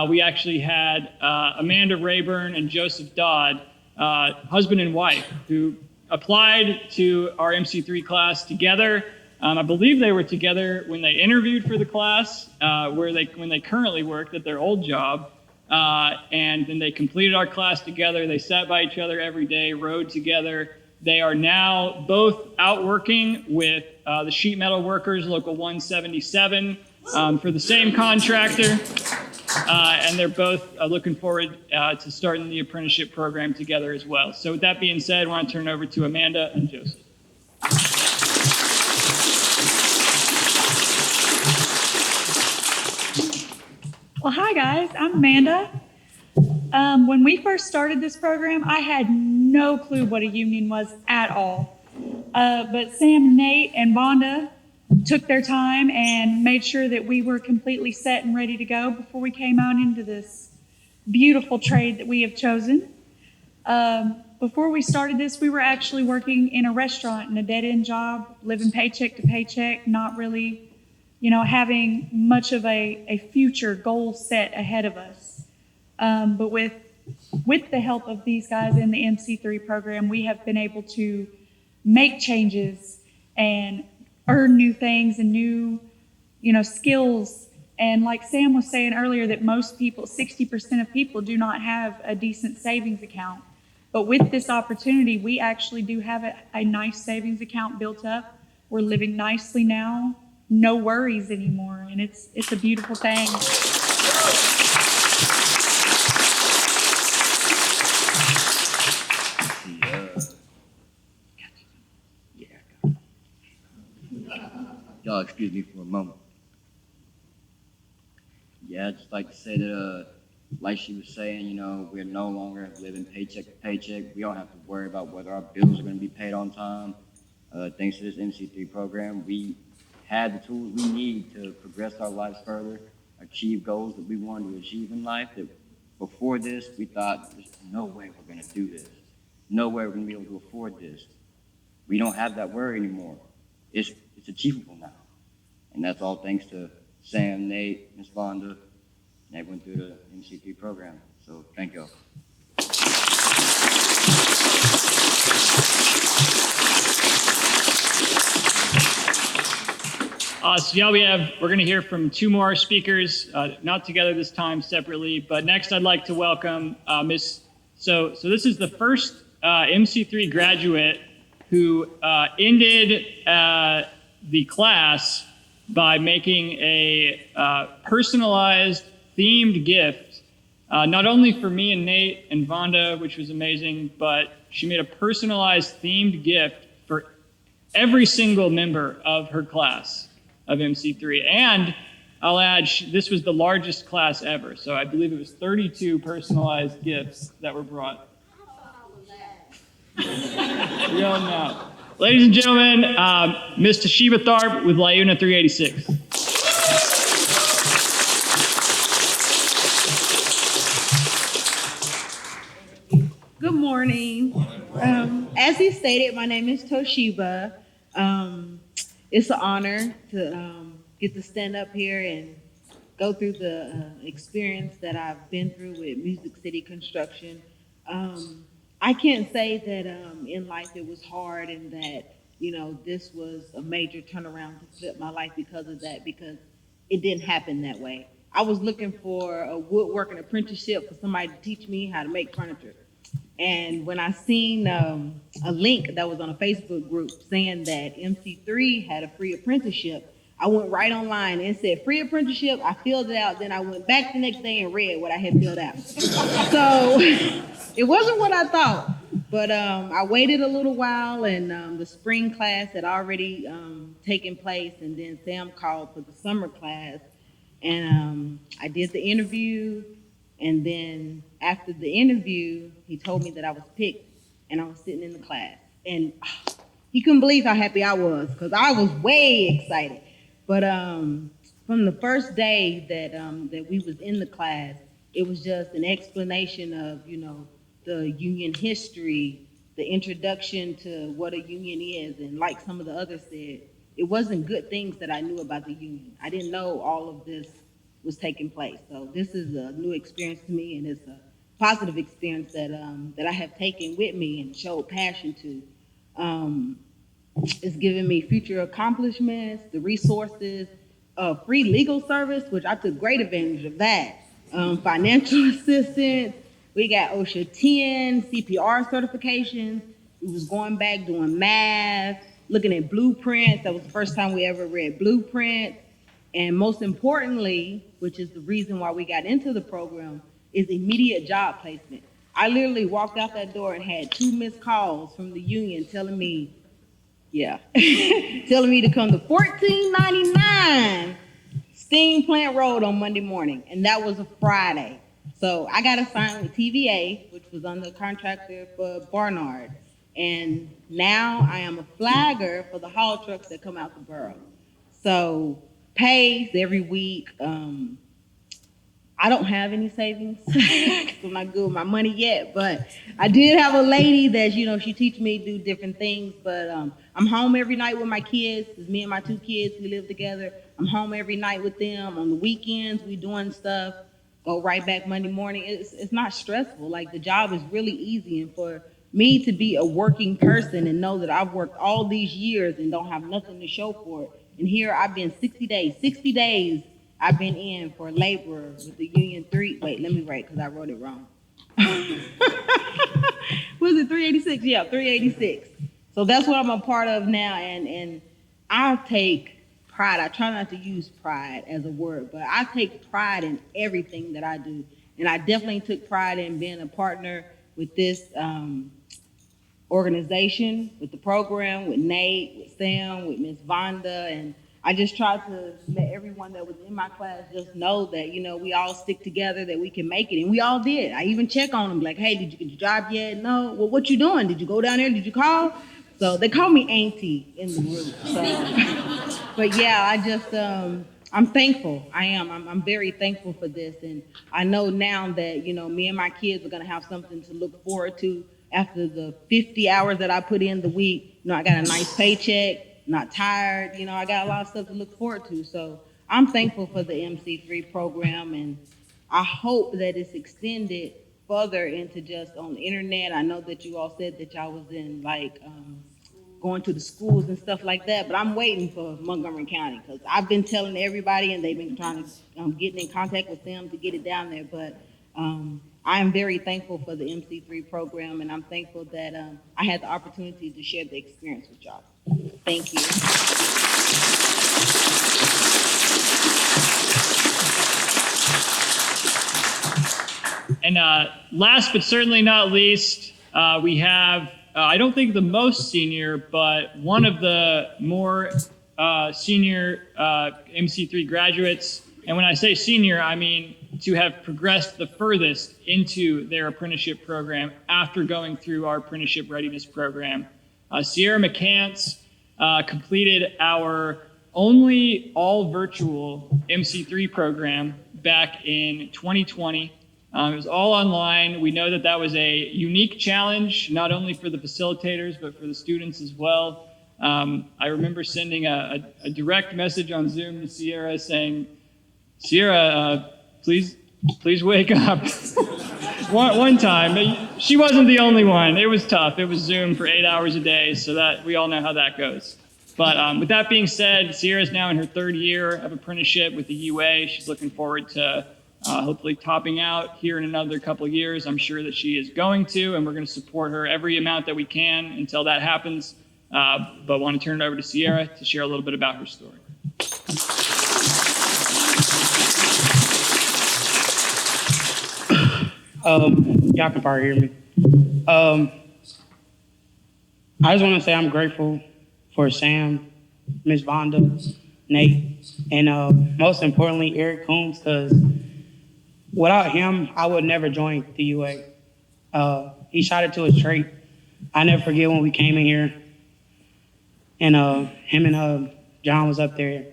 we actually had Amanda Rayburn and Joseph Dodd, husband and wife, who applied to our MC3 class together. I believe they were together when they interviewed for the class, when they currently worked at their old job, and then they completed our class together. They sat by each other every day, rode together. They are now both out working with the sheet metal workers, Local 177, for the same contractor, and they're both looking forward to starting the apprenticeship program together as well. So with that being said, I want to turn it over to Amanda and Joseph. Well, hi guys, I'm Amanda. When we first started this program, I had no clue what a union was at all. But Sam, Nate, and Vonda took their time and made sure that we were completely set and ready to go before we came out into this beautiful trade that we have chosen. Before we started this, we were actually working in a restaurant in a dead-end job, living paycheck to paycheck, not really having much of a future goal set ahead of us. But with the help of these guys in the MC3 program, we have been able to make changes and earn new things and new, skills. And like Sam was saying earlier, that most people, 60% of people do not have a decent savings account. But with this opportunity, we actually do have a nice savings account built up. We're living nicely now. No worries anymore, and it's a beautiful thing. Y'all excuse me for a moment. Yeah, I'd just like to say that, like she was saying, we're no longer living paycheck to paycheck. We don't have to worry about whether our bills are going to be paid on time. Thanks to this MC3 program, we had the tools we need to progress our lives further, achieve goals that we wanted to achieve in life. That before this, we thought, there's no way we're going to do this. No way we're going to be able to afford this. We don't have that worry anymore. It's achievable now. And that's all thanks to Sam, Nate, Ms. Vonda, and everyone through the MC3 program. So thank y'all. So yeah, we're going to hear from two more speakers, not together this time, separately. But next, I'd like to welcome Miss. So this is the first MC3 graduate who ended the class by making a personalized themed gift, not only for me and Nate and Vonda, which was amazing, but she made a personalized themed gift for every single member of her class of MC3. And I'll add, this was the largest class ever. So I believe it was 32 personalized gifts that were brought. We don't know. Ladies and gentlemen, Ms. Toshiba Tharp with LIUNA 386. Good morning. As he stated, my name is Toshiba. It's an honor to get to stand up here and go through the experience that I've been through with Music City Construction. I can't say that in life it was hard and that, this was a major turnaround to flip my life because of that, because it didn't happen that way. I was looking for a woodworking apprenticeship for somebody to teach me how to make furniture. And when I seen a link that was on a Facebook group saying that MC3 had a free apprenticeship, I went right online and it said free apprenticeship. I filled it out. Then I went back the next day and read what I had filled out. So it wasn't what I thought. But I waited a little while, and the spring class had already taken place. And then Sam called for the summer class. And I did the interview. And then after the interview, he told me that I was picked and I was sitting in the class. And he couldn't believe how happy I was because I was way excited. But from the first day that we was in the class, it was just an explanation of, the union history, the introduction to what a union is. And like some of the others said, it wasn't good things that I knew about the union. I didn't know all of this was taking place. So this is a new experience to me, and it's a positive experience that I have taken with me and showed passion to. It's given me future accomplishments, the resources, free legal service, which I took great advantage of that. Financial assistance. We got OSHA 10, CPR certifications. We was going back doing math, looking at blueprints. That was the first time we ever read blueprints. And most importantly, which is the reason why we got into the program, is immediate job placement. I literally walked out that door and had 2 missed calls from the union telling me, telling me to come to 1499 Steam Plant Road on Monday morning. And that was a Friday. So I got assigned with TVA, which was under contractor for Barnard. And now I am a flagger for the haul trucks that come out the borough. So pays every week. I don't have any savings. I'm not good with my money yet, but I did have a lady that, she teach me to do different things, but I'm home every night with my kids. It's me and my 2 kids, we live together. I'm home every night with them. On the weekends, we doing stuff, go right back Monday morning. It's not stressful. Like, the job is really easy, and for me to be a working person and know that I've worked all these years and don't have nothing to show for it. And here I've been 60 days I've been in for labor with the Union 3. Wait, let me write because I wrote it wrong. Was it 386? Yeah, 386. So that's what I'm a part of now. And I take pride. I try not to use pride as a word, but I take pride in everything that I do. And I definitely took pride in being a partner with this organization, with the program, with Nate, with Sam, with Ms. Vonda, and I just tried to let everyone that was in my class just know that, we all stick together, that we can make it, and we all did. I even check on them, like, hey, did you get your job yet? No. Well, what you doing? Did you go down there? Did you call? So they call me Auntie in the group. So, but yeah, I just, I'm thankful. I am. I'm very thankful for this, and I know now that, me and my kids are gonna have something to look forward to. After the 50 hours that I put in the week, I got a nice paycheck, not tired. I got a lot of stuff to look forward to. So I'm thankful for the MC3 program, and I hope that it's extended further into just on the internet. I know that you all said that y'all was in going to the schools and stuff like that, but I'm waiting for Montgomery County because I've been telling everybody and they've been trying to get in contact with them to get it down there. But I am very thankful for the MC3 program, and I'm thankful that I had the opportunity to share the experience with y'all. Thank you. And last but certainly not least, we have, I don't think the most senior, but one of the more senior MC3 graduates. And when I say senior, I mean to have progressed the furthest into their apprenticeship program after going through our apprenticeship readiness program. Sierra McCants completed our only all virtual MC3 program back in 2020. It was all online. We know that that was a unique challenge, not only for the facilitators, but for the students as well. I remember sending a direct message on Zoom to Sierra saying, Sierra, please wake up. one time, but she wasn't the only one. It was tough. It was Zoom for 8 hours a day, so that we all know how that goes. But with that being said, Sierra is now in her 3rd year of apprenticeship with the UA. She's looking forward to hopefully topping out here in another couple of years. I'm sure that she is going to, and we're going to support her every amount that we can until that happens. But want to turn it over to Sierra to share a little bit about her story. Y'all can probably hear me. I just want to say I'm grateful for Sam, Ms. Vonda, Nate, and most importantly, Eric Coombs, because without him, I would never join the UA. He shot it to his trait. I never forget when we came in here, and him and John was up there, and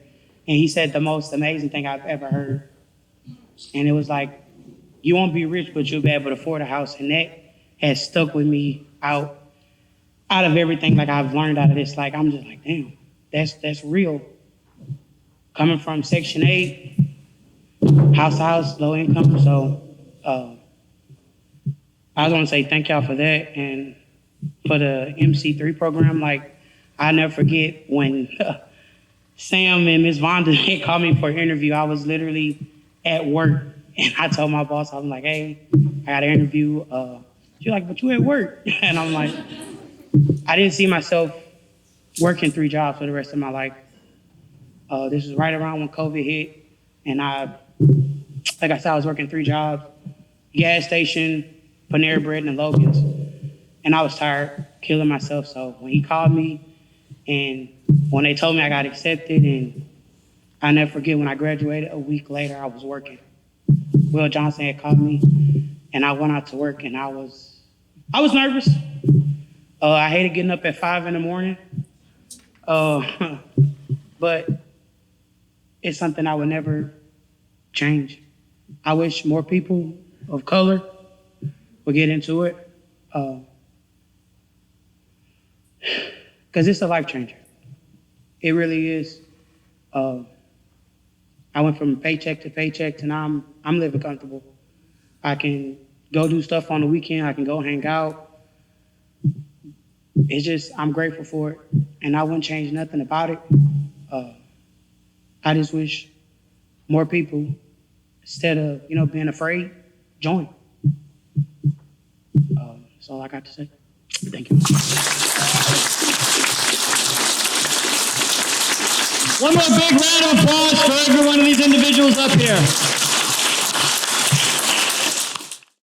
he said the most amazing thing I've ever heard. And it was like, you won't be rich, but you'll be able to afford a house. And that has stuck with me out of everything like I've learned out of this. Like, I'm just like, damn, that's real. Coming from Section 8, house to house, low income. So I just want to say thank y'all for that. And for the MC3 program, like, I never forget when Sam and Ms. Vonda had called me for an interview. I was literally at work. And I told my boss, I'm like, hey, I got an interview. She's like, but you at work. And I'm like, I didn't see myself working 3 jobs for the rest of my life. This was right around when COVID hit. And like I said, I was working 3 jobs, gas station, Panera Bread, and Logan's. And I was tired, killing myself. So when he called me and when they told me I got accepted, and I never forget when I graduated, a week later, I was working. Will Johnson had called me, and I went out to work, and I was nervous. I hated getting up at 5 in the morning, but it's something I would never change. I wish more people of color would get into it, because it's a life changer. It really is. I went from paycheck to paycheck to now I'm living comfortable. I can go do stuff on the weekend. I can go hang out. It's just, I'm grateful for it. And I wouldn't change nothing about it. I just wish more people, instead of, being afraid, join. That's all I got to say. Thank you. One more big round of applause for every one of these individuals up here.